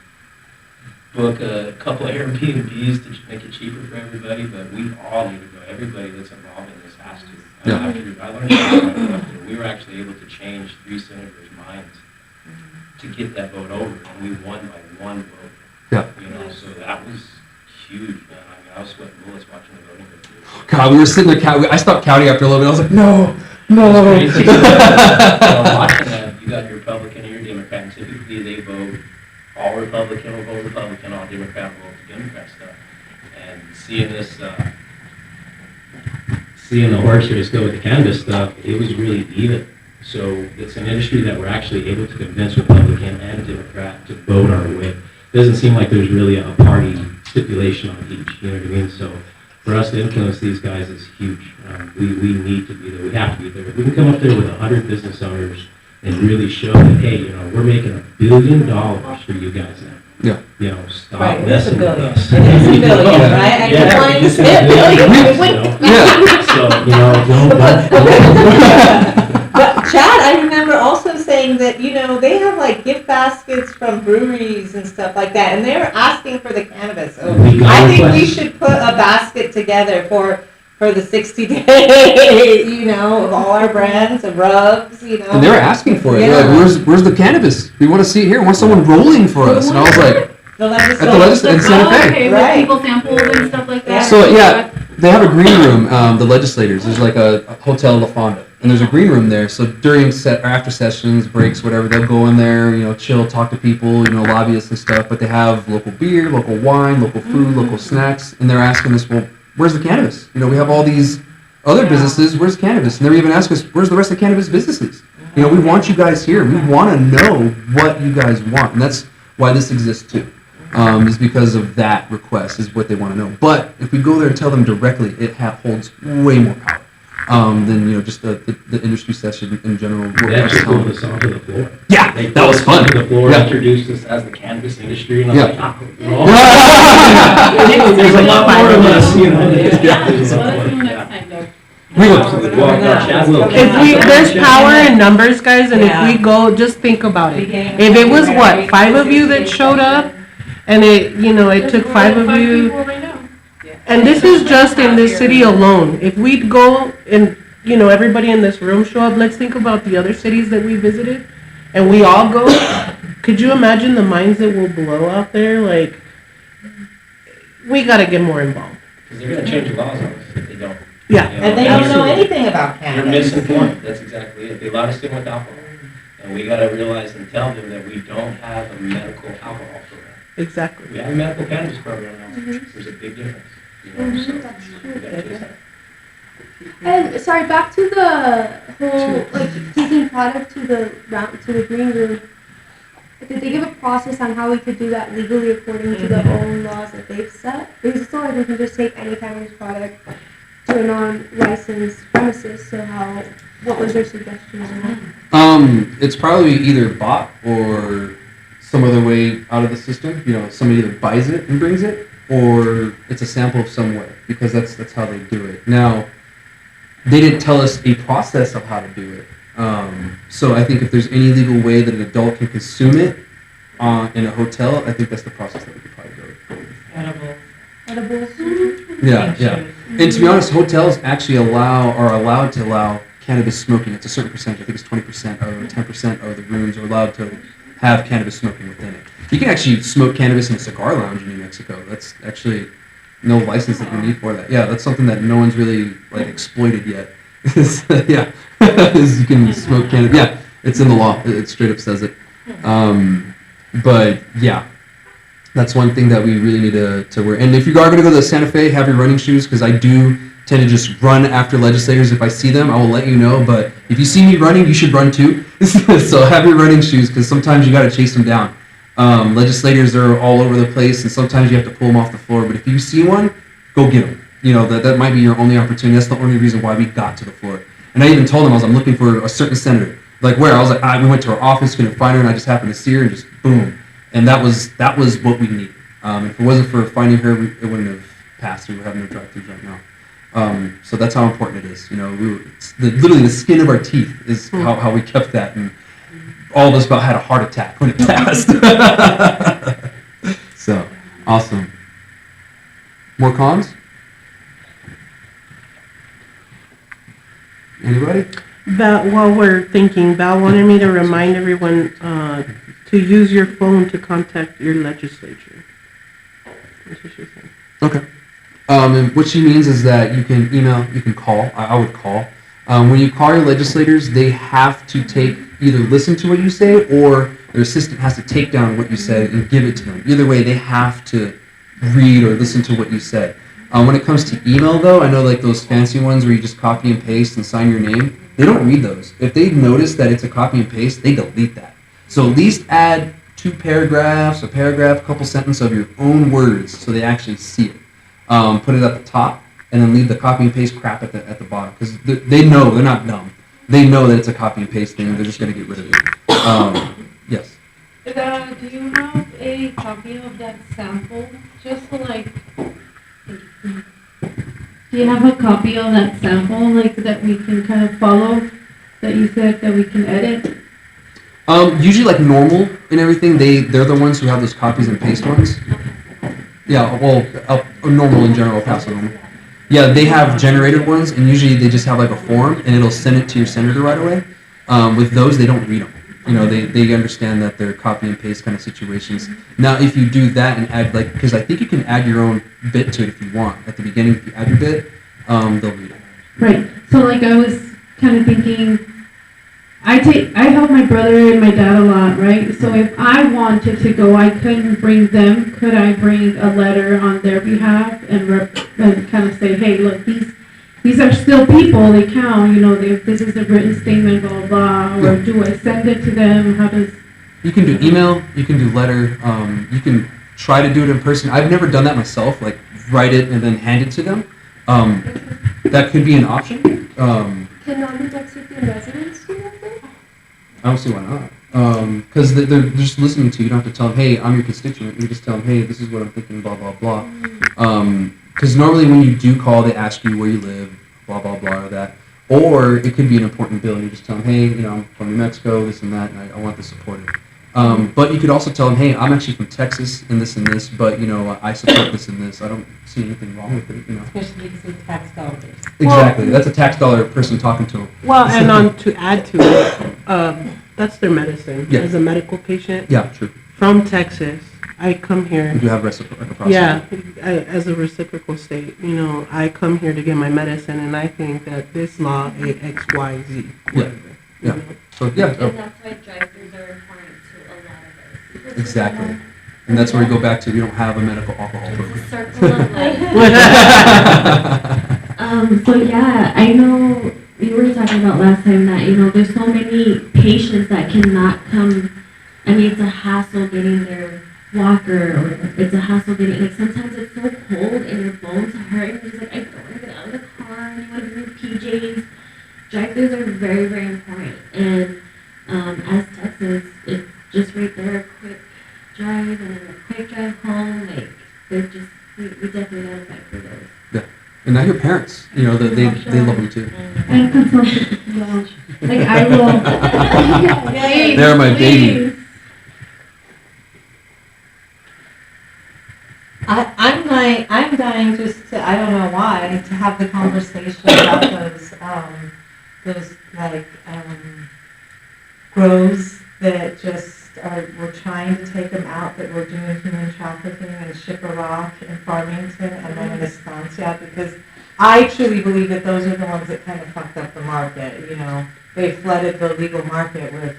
book a couple of Airbnbs to make it cheaper for everybody. But we all need to go. Everybody that's involved in this has to. Yeah. I learned something. We were actually able to change 3 senators' minds to get that vote over, and we won by 1 vote. Yeah. So that was huge, man. I mean, I was sweating bullets watching the voting go through. God, we were sitting there. I stopped counting after a little bit. I was like, no. Watching that, you got your Republican and your Democrat, and typically they vote all Republican will vote Republican, all Democrat will vote the Democrat stuff. And seeing the horse race go with the cannabis stuff, it was really even. So it's an industry that we're actually able to convince Republican and Democrat to vote our way. It doesn't seem like there's really a party stipulation on each, you know what I mean? So for us to influence these guys is huge. We need to be there. We have to be there. If we can come up there with 100 business owners and really show that, hey, we're making $1 billion for you guys now. Yeah. Stop messing with us. It is $1 billion, right? I keep wanting to say $1 billion. But Chad, I remember also saying that, they have like gift baskets from breweries and stuff like that, and they're asking for the cannabis. So I think we should put a basket together for the 60 days, of all our brands of rubs, And they were asking for it. They're like, where's the cannabis? We want to see it here. We want someone rolling for us. And I was like, the at the legislature in Santa Fe. Okay, with people samples and stuff like that. So yeah, they have a green room. The legislators. There's like a Hotel La Fonda, and there's a green room there. So during or after sessions, breaks, whatever, they'll go in there, chill, talk to people, lobbyists and stuff. But they have local beer, local wine, local food, local snacks, and they're asking us, well, where's the cannabis? You know, we have all these other businesses, where's cannabis? And they even ask us, where's the rest of the cannabis businesses? You know, we want you guys here. We want to know what you guys want. And that's why this exists too. Is because of that request is what they want to know. But if we go there and tell them directly, it holds way more power than, you know, just the industry session in general. They actually pulled us onto the floor. Yeah, They that was pulled us fun. onto the floor, Yeah. introduced us as the cannabis industry, and I'm Yeah. like, there's a lot more of us, you know. There's a lot more. There's power in numbers, guys, and if we go, just think about it. If it was what, 5 of you that showed up, and it, you know, it took 5 of you, and this is just in this city alone. If we'd go and, you know, everybody in this room show up, let's think about the other cities that we visited, and we all go. Could you imagine the minds that will blow out there? Like, we gotta get more involved. Because they're gonna change the laws on us if they don't. Yeah. You know, And they don't know anything about They're cannabis. misinformed, that's exactly it. They allowed us in with alcohol, and we gotta realize and tell them that we don't have a medical alcohol program. Exactly. We have a medical cannabis program now, there's a big difference, you know, so. That's we true. gotta chase that. And sorry, back to the whole like taking product to the green room. Did they give a process on how we could do that legally according to the own laws that they've set? Because it's not like we can just take any cannabis product to a non-licensed premises. So what was their suggestion on that? It's probably either bought or some other way out of the system. You know, somebody either buys it and brings it, or it's a sample of some way, because that's how they do it. Now, they didn't tell us a process of how to do it. So I think if there's any legal way that an adult can consume it in a hotel, I think that's the process that we could probably go with. Edibles. Yeah, yeah. And to be honest, hotels actually are allowed to allow cannabis smoking. It's a certain percentage. I think it's 20% or 10% of the rooms are allowed to have cannabis smoking within it. You can actually smoke cannabis in a cigar lounge in New Mexico. That's actually no license that you need for that. Yeah, that's something that no one's really like exploited yet. Yeah, is you can smoke cannabis. Yeah, it's in the law. It straight up says it. But yeah, that's one thing that we really need to wear. And if you are going to go to the Santa Fe, have your running shoes, because I do tend to just run after legislators. If I see them, I will let you know. But if you see me running, you should run too. So have your running shoes, because sometimes you got to chase them down. Legislators are all over the place, and sometimes you have to pull them off the floor. But if you see one, go get them. You know, that might be your only opportunity. That's the only reason why we got to the floor. And I even told them I'm looking for a certain senator. Like where? I was like, we went to her office, couldn't find her, and I just happened to see her, and just boom. And that was what we needed. If it wasn't for finding her, it wouldn't have passed. We would have no drive-throughs right now. So that's how important it is. You know, literally the skin of our teeth is how we kept that, and all of us about had a heart attack when it passed. So awesome. More cons? Anybody? While we're thinking, Val wanted me to remind everyone to use your phone to contact your legislature. That's what she said. Okay. And what she means is that you can email, you can call. I would call. When you call your legislators, they have to either listen to what you say, or their assistant has to take down what you said and give it to them. Either way, they have to read or listen to what you said. When it comes to email, though, I know like those fancy ones where you just copy and paste and sign your name. They don't read those. If they notice that it's a copy and paste, they delete that. So at least add 2 paragraphs, a paragraph, a couple sentences of your own words so they actually see it. Put it at the top, and then leave the copy and paste crap at the bottom, because they know, they're not dumb. They know that it's a copy and paste thing, and they're just going to get rid of it. Yes. Do you have a copy of that sample, just for like? Do you have a copy of that sample, like that we can kind of follow? That you said that we can edit? Usually, like normal and everything, they're the ones who have those copies and paste ones. Yeah, well, normal in general, pass on normal. Yeah, they have generated ones, and usually they just have like a form, and it'll send it to your senator right away. With those, they don't read them. You know, they understand that they're copy and paste kind of situations. Now, if you do that and add because I think you can add your own bit to it if you want. At the beginning, if you add your bit, they'll read it. Right. So like I was kind of thinking, I help my brother and my dad a lot, right? So if I wanted to go, I couldn't bring them. Could I bring a letter on their behalf and kind of say, hey, look, these are still people, they count, this is a written statement, blah, blah, blah, or do I send it to them? How does... You can do email, you can do letter, you can try to do it in person. I've never done that myself, like write it and then hand it to them. That could be an option. Can non-Mexican residents do that then? I don't see why not. Because they're just listening to you. You don't have to tell them, hey, I'm your constituent. You just tell them, hey, this is what I'm thinking, blah, blah, blah. Because normally when you do call, they ask you where you live, blah, blah, blah, or that. Or it could be an important bill, and you just tell them, hey, I'm from New Mexico, this and that, and I want this supported. But you could also tell them, hey, I'm actually from Texas, and this, but, I support this and this. I don't see anything wrong with it, Especially because of tax dollars. Exactly. That's a tax dollar person talking to them. Well, and to add to it, that's their medicine. Yeah. As a medical patient. Yeah, true. From Texas, I come here. You do have reciprocal. Yeah, as a reciprocal state, I come here to get my medicine, and I think that this law, X, Y, Z. Yeah. Yeah. So yeah. And that's why drive-throughs are important to a lot of us. Exactly. And that's where we go back to, we don't have a medical alcohol program. It's a circle of life. So yeah, I know we were talking about last time that, there's so many patients that cannot come. I mean, it's a hassle getting their walker, or it's a hassle getting, sometimes it's so cold and your bones hurt, and you're just like, I don't want to get out of the car, and you want to be in PJs. Drive-thrus are very, very important. And as Texans, it's just right there, a quick drive and then a quick drive home. They're just, we definitely gotta fight for those. Yeah. And now your parents, they love them too. And consultant. Well, I will. They're my baby. I'm dying just to, I don't know why, to have the conversation about those grows that just we're trying to take them out, that we're doing human trafficking in Shipper Rock in Farmington and then in Estancia, because I truly believe that those are the ones that kind of fucked up the market. They flooded the legal market with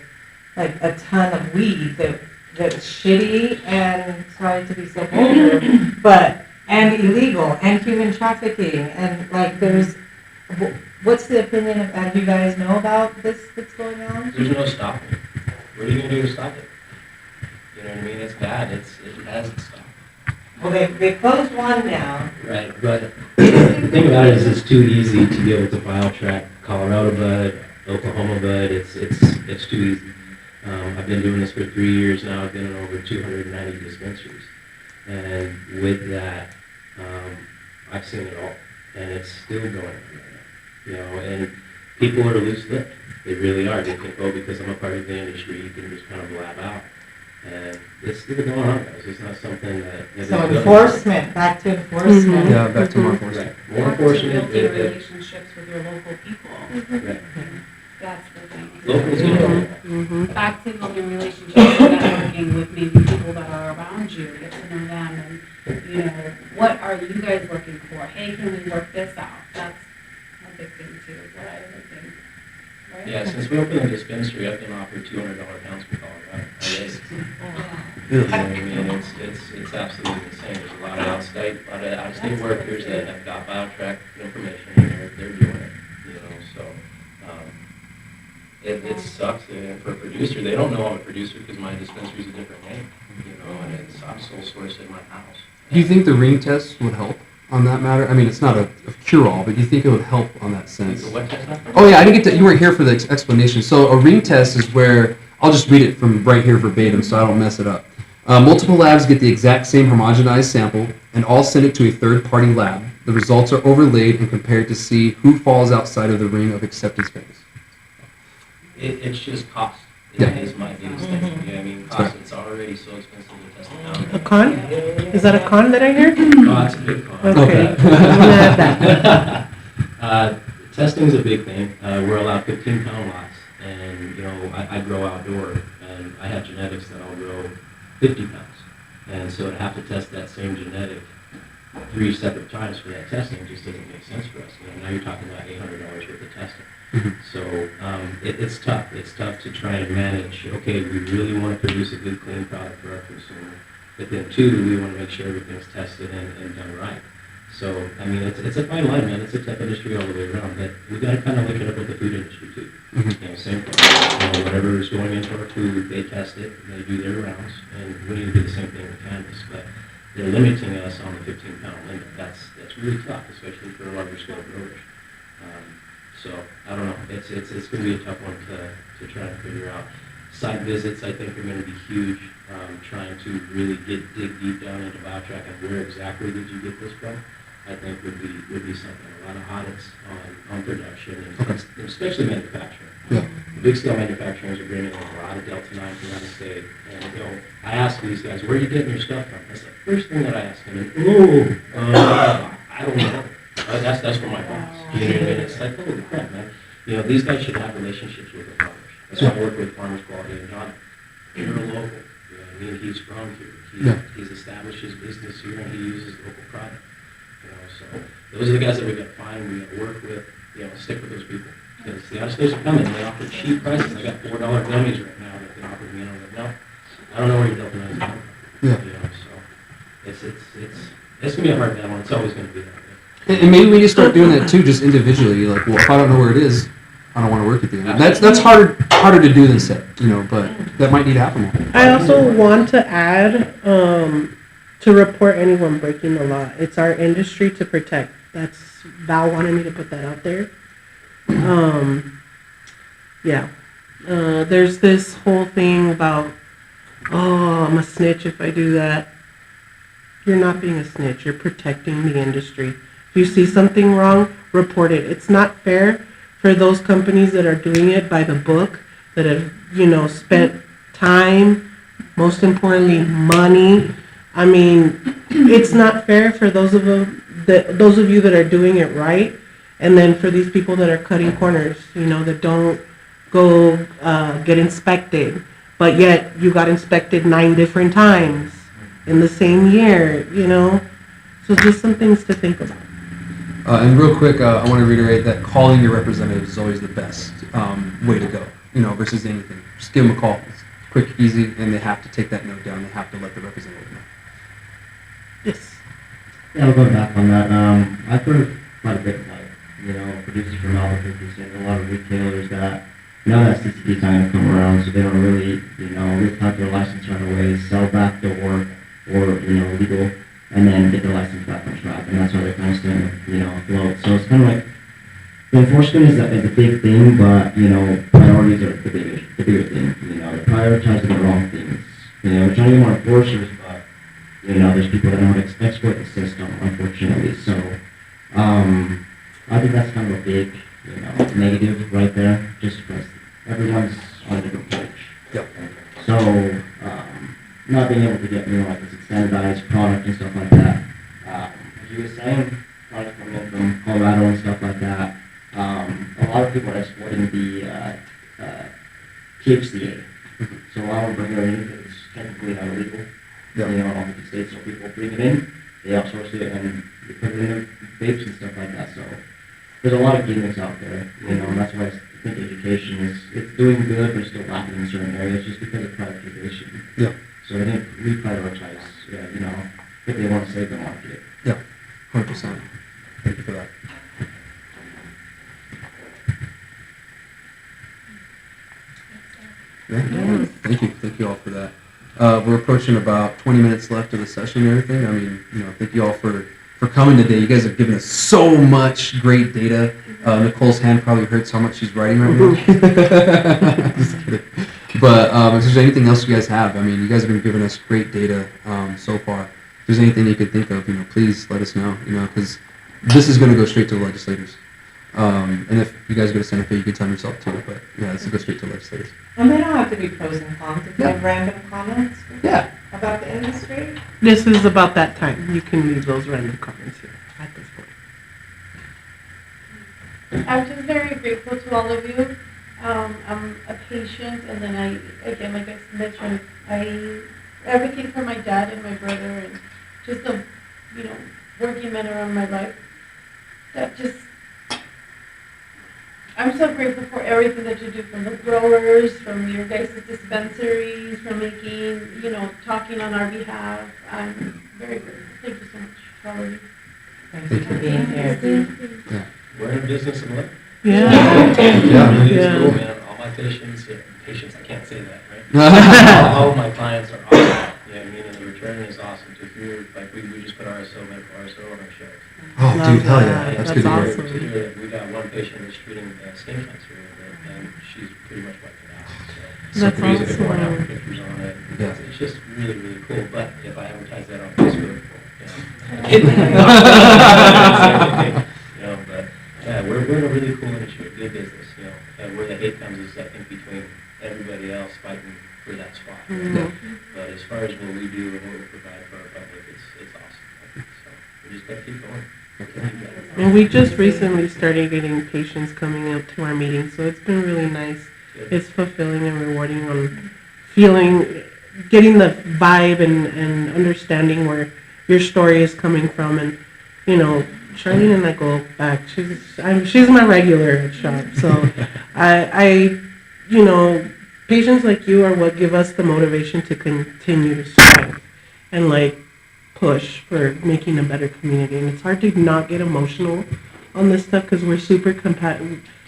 like a ton of weed that's shitty and sorry to be so vulgar, but and illegal and human trafficking and what's the opinion of you guys know about this that's going on? There's no stopping. What are you going to do to stop it? You know what I mean? It's bad. It hasn't stopped. Well, they closed one now. Right, but the thing about it is it's too easy to be able to file track Colorado bud, Oklahoma bud. It's too easy. I've been doing this for 3 years now. I've been in over 290 dispensaries. And with that, I've seen it all. And it's still going on. And people are loose-lipped. They really are. They think, because I'm a part of the industry, you can just kind of blab out. And it's still going on, guys. It's not something that... So enforcement, back to enforcement. Yeah, back to more enforcement. Right. More enforcement. Building relationships with your local people. Right. That's the thing. Locals, Back to building relationships and networking with maybe people that are around you, get to know them, and what are you guys looking for? Hey, can we work this out? That's a big thing too. What I would think. Right? Yeah, since we opened the dispensary, I've been offered $200 pounds from Colorado. I mean, it's absolutely insane. There's a lot of out-of-state workers that have got BioTrack information, and they're doing it. So it sucks. And for a producer, they don't know I'm a producer because my dispensary's a different name. And I'm sole source in my house. Do you think the ring test would help on that matter? I mean, it's not a cure-all, but do you think it would help on that sense? What test? Oh yeah, I didn't get to. You weren't here for the explanation. So a ring test is where I'll just read it from right here verbatim, so I don't mess it up. Multiple labs get the exact same homogenized sample and all send it to a third-party lab. The results are overlaid and compared to see who falls outside of the ring of acceptance phase. It's just cost. Yeah. Is my biggest thing. Cost. It's already so expensive to test it out. A con? Is that a con that I hear? Oh, it's a big con. Okay. Testing's a big thing. We're allowed 15-pound lots, and I grow outdoor, and I have genetics that I'll grow 50 pounds, and so to have to test that same genetic 3 separate times for that testing just doesn't make sense for us. Now you're talking about $800 worth of testing. So it's tough. It's tough to try and manage, okay, we really want to produce a good, clean product for our consumer. But then two, we want to make sure everything's tested and done right. So, I mean, it's a fine line, man. It's a tough industry all the way around. But we got to kind of look it up with the food industry, too. You know, same thing. You know, whatever is going into our food, they test it, they do their rounds, and we need to do the same thing with cannabis. But they're limiting us on the 15-pound limit. That's really tough, especially for larger scale growers. So I don't know. It's going to be a tough one to try and figure out. Site visits, I think, are going to be huge. Trying to really dig deep down into BioTrack and where exactly did you get this from, I think would be something. A lot of audits on production and especially manufacturing. Yeah. Big scale manufacturers are bringing in a lot of Delta 9 from out of state. And you know, I ask these guys, where are you getting your stuff from? That's the first thing that I ask them. And, I don't know. That's from my boss. You know what I mean? It's like, holy crap, man. You know, these guys should have relationships with the farmers. That's why I work with Farmers Quality and John. They're local. You know what I mean? He's from here. He's established his business here and he uses local product. You know, so those are the guys that we got to find, we got to work with, you know, stick with those people. Because the out-of-states are coming, they offer cheap prices. I got $4 gummies right now that they offer me, and I'm like, no, I don't know where your Delta 9 is coming from. Yeah. You know, so it's gonna be a hard battle. It's always gonna be that way. And maybe we need to start doing that too, just individually. Like, well, if I don't know where it is, I don't want to work with you. That's harder to do than said, you know. But that might need to happen more. I also want to add to report anyone breaking the law. It's our industry to protect. That's Val wanted me to put that out there. There's this whole thing about, oh, I'm a snitch if I do that. You're not being a snitch. You're protecting the industry. If you see something wrong, report it. It's not fair for those companies that are doing it by the book, that have, you know, spent time, most importantly, money. I mean, it's not fair for those of you that are doing it right, and then for these people that are cutting corners, you know, that don't go get inspected, but yet you got inspected 9 different times in the same year, you know. So just some things to think about. And real quick, I want to reiterate that calling your representative is always the best way to go, you know, versus anything. Just give them a call. It's quick, easy, and they have to take that note down. They have to let the representative know. Yes. Yeah, I'll go back on that. I've heard quite a bit of, like, you know, producers from Albuquerque and a lot of retailers that know that CCP is not going to come around, so they don't really, you know, rip out their license right away, sell back their work, or, you know, legal, and then get their license back on track, and that's why they're kind of staying, you know, afloat. So it's kind of like, the enforcement is a big thing, but, you know, priorities are the bigger thing. You know, they're prioritizing the wrong things. You know, we're trying to get more enforcers, but, you know, there's people that know how to exploit the system, unfortunately. So, I think that's kind of a big, you know, negative right there, just because everyone's on a different page. Yep. So, not being able to get, you know, like this standardized product and stuff like that. As you were saying, products coming in from Colorado and stuff like that. A lot of people are exporting the THCA. So a lot of them bring it in because it's technically not illegal. Yep. You know, in all 50 states, so people bring it in, they outsource it, and they put it in their vapes and stuff like that. So there's a lot of gimmicks out there, you know, and that's why I think education it's doing good, but it's still lacking in certain areas just because of privatization. Yeah. So I think we prioritize, you know, if they want to save the market. Yeah, 100%. Thank you for that. Yeah. Thank you all for that. We're approaching about 20 minutes left of the session and everything. I mean, you know, thank you all for coming today. You guys have given us so much great data. Nicole's hand probably hurts how much she's writing right now. Just kidding. But if there's anything else you guys have, I mean, you guys have been giving us great data so far. If there's anything you could think of, you know, please let us know, you know, because this is going to go straight to the legislators. And if you guys go to Santa Fe, you can tell them yourself too, but yeah, this will go straight to the legislators. And they don't have to be pros and cons. If you have random comments Yeah. about the industry. This is about that time. You can leave those random comments here at this point. I'm just very grateful to all of you. I'm a patient, and then again, like I mentioned, I advocate for my dad and my brother, and just the, you know, working men around my life. That just, I'm so grateful for everything that you do, from the growers, from your guys' dispensaries, from making, talking on our behalf. I'm very grateful. Thank you so much for all of you. Thanks for being here. Yeah. We're in business and live. Yeah. It really is Yeah. cool, man. All my patients, I can't say that, right? all of my clients are awesome. Yeah, I mean, and the return is awesome to hear, like, we just put medical RSO on our show. Oh, Love dude, hell that. yeah. That's That's good to hear. awesome. To hear that we got one patient that's treating skin cancer with it, and she's pretty much wiped it out. So That's we use it before and awesome. after pictures on it. Yeah. It's just really, really cool. But if I advertise that on Facebook, but yeah, we're in a really cool industry, good business, and where the hate comes is, I think, between everybody else fighting for that spot. Mhm. But as far as what we do and what we provide for our public, it's awesome. So we just gotta keep going. And we just recently started getting patients coming out to our meetings, so it's been really nice. It's fulfilling and rewarding on getting the vibe and understanding where your story is coming from. And, Charlene and I go back. She's my regular at shop. So patients like you are what give us the motivation to continue to strive and push for making a better community. And it's hard to not get emotional on this stuff because we're super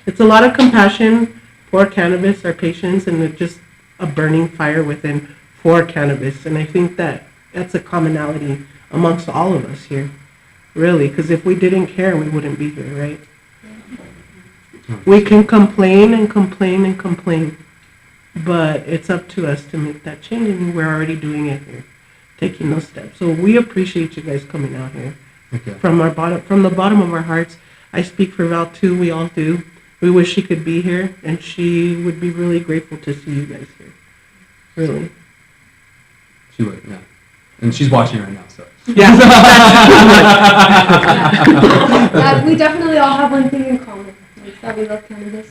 it's a lot of compassion for cannabis, our patients, and it's just a burning fire within for cannabis. And I think that's a commonality amongst all of us here, really, because if we didn't care, we wouldn't be here, right? We can complain and complain and complain, but it's up to us to make that change, and we're already doing it here, taking those steps. So we appreciate you guys coming out here. Okay. From the bottom of our hearts. I speak for Val too. We all do. We wish she could be here, and she would be really grateful to see you guys here. Really. She would, yeah. And she's watching right now, so. Yeah. We definitely all have one thing in common. It's that we love cannabis,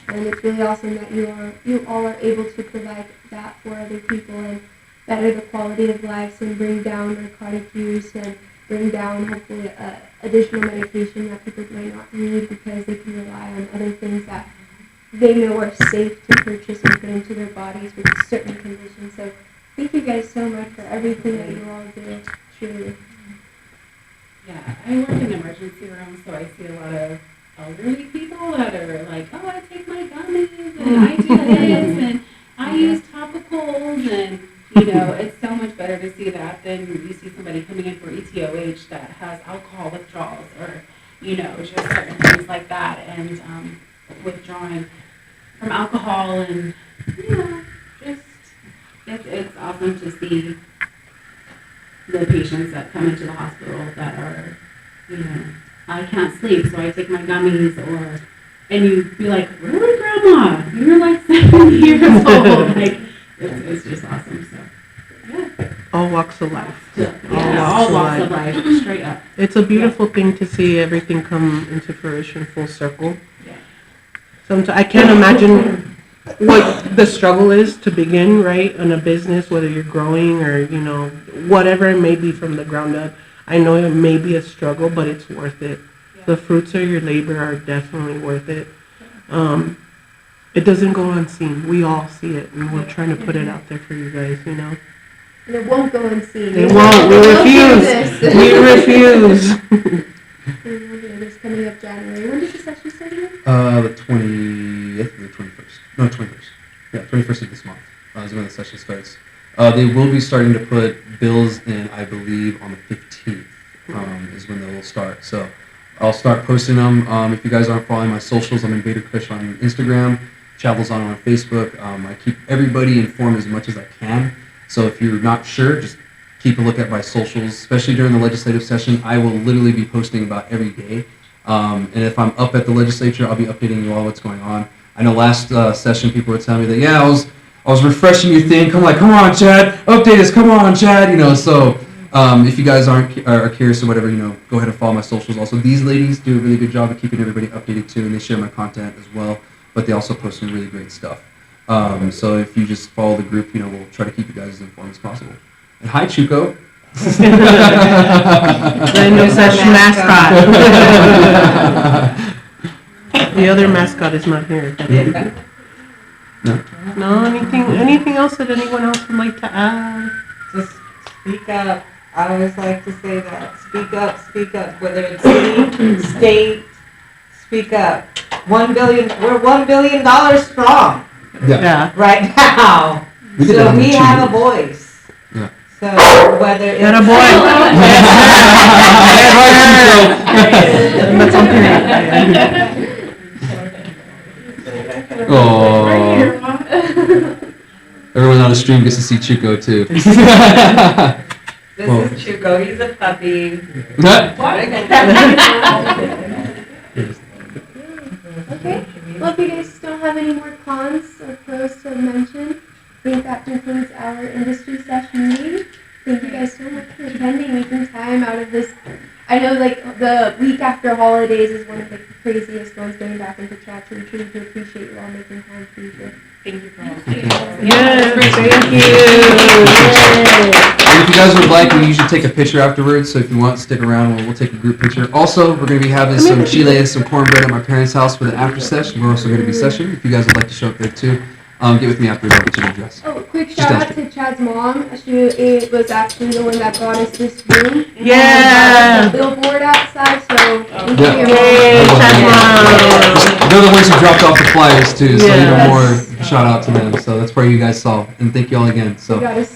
and it's really awesome that you all are able to provide that for other people and better the quality of lives and bring down narcotic use and bring down hopefully additional medication that people might not need because they can rely on other things that they know are safe to purchase and put into their bodies with certain conditions. So thank you guys so much for everything that you all do. Truly. Yeah, I work in the emergency room, so I see a lot of elderly people that are like, oh, I take my gummies and I do this and I use topicals, and it's so much better to see that than you see somebody coming in for ETOH that has alcohol withdrawals or just certain things like that, and withdrawing from alcohol, and just it's awesome to see the patients that come into the hospital that are, I can't sleep, so I take my gummies, and you'd be like, really, Grandma? You're like 70 years old. It's just awesome. So, yeah. All walks of life. All walks of life, straight up. It's a beautiful thing to see everything come into fruition full circle. Yeah. Sometimes I can't imagine what the struggle is to begin, right, in a business, whether you're growing or, whatever it may be from the ground up. I know it may be a struggle, but it's worth it. Yeah. The fruits of your labor are definitely worth it. It doesn't go unseen. We all see it, and we're trying to put it out there for you guys, And it won't go unseen. It won't. We refuse. We refuse. It's coming up January. When does the session start again? The 20th or the 21st. No, 21st. Yeah, 21st of this month is when the session starts. They will be starting to put bills in, I believe, on the 15th is when they will start. So I'll start posting them. If you guys aren't following my socials, I'm in Beta Kush on Instagram, Chavels on Facebook. I keep everybody informed as much as I can. So if you're not sure, just keep a look at my socials, especially during the legislative session. I will literally be posting about every day. And if I'm up at the legislature, I'll be updating you all what's going on. I know last session people were telling me that, yeah, I was refreshing your thing. Come on, Chad, update us. Come on, Chad. So if you guys are curious or whatever, go ahead and follow my socials. Also, these ladies do a really good job of keeping everybody updated too, and they share my content as well. But they also post some really great stuff. So if you just follow the group, we'll try to keep you guys as informed as possible. And hi, Chuko. The new Sesh mascot. The other mascot is not here. No, anything else that anyone else would like to add? Just speak up. I always like to say that. Speak up, whether it's city, state, speak up. We're $1 billion strong Yeah. right now. So we have a voice. Yeah. So whether it's... That a boy. Oh. Everyone on the stream gets to see Chico too. This is Chuko. He's a puppy. Okay. Well, if you guys don't have any more cons or pros to mention, I think that concludes our industry session meeting. Thank you guys so much for attending, making time out of this. I know, like, the week after holidays is one of the craziest ones going back into chat, so we truly do appreciate you all making time to be here. Thank you for Yes, thank you. And if you guys would like, we usually take a picture afterwards, so if you want, stick around, we'll take a group picture. Also, we're going to be having some chile and some cornbread at my parents' house for the after session. We're also going to be session. If you guys would like to show up there too, get with me afterwards, I'll get you the address. Oh, quick shout out to Chad's mom. She was actually the one that got us this room. Yeah. The billboard outside, so thank Yeah. you. Yay, Chad's mom. They're the ones who dropped off the flyers too, so Yes. even more shout out to them. So that's where you guys saw, and thank you all again. So. You got us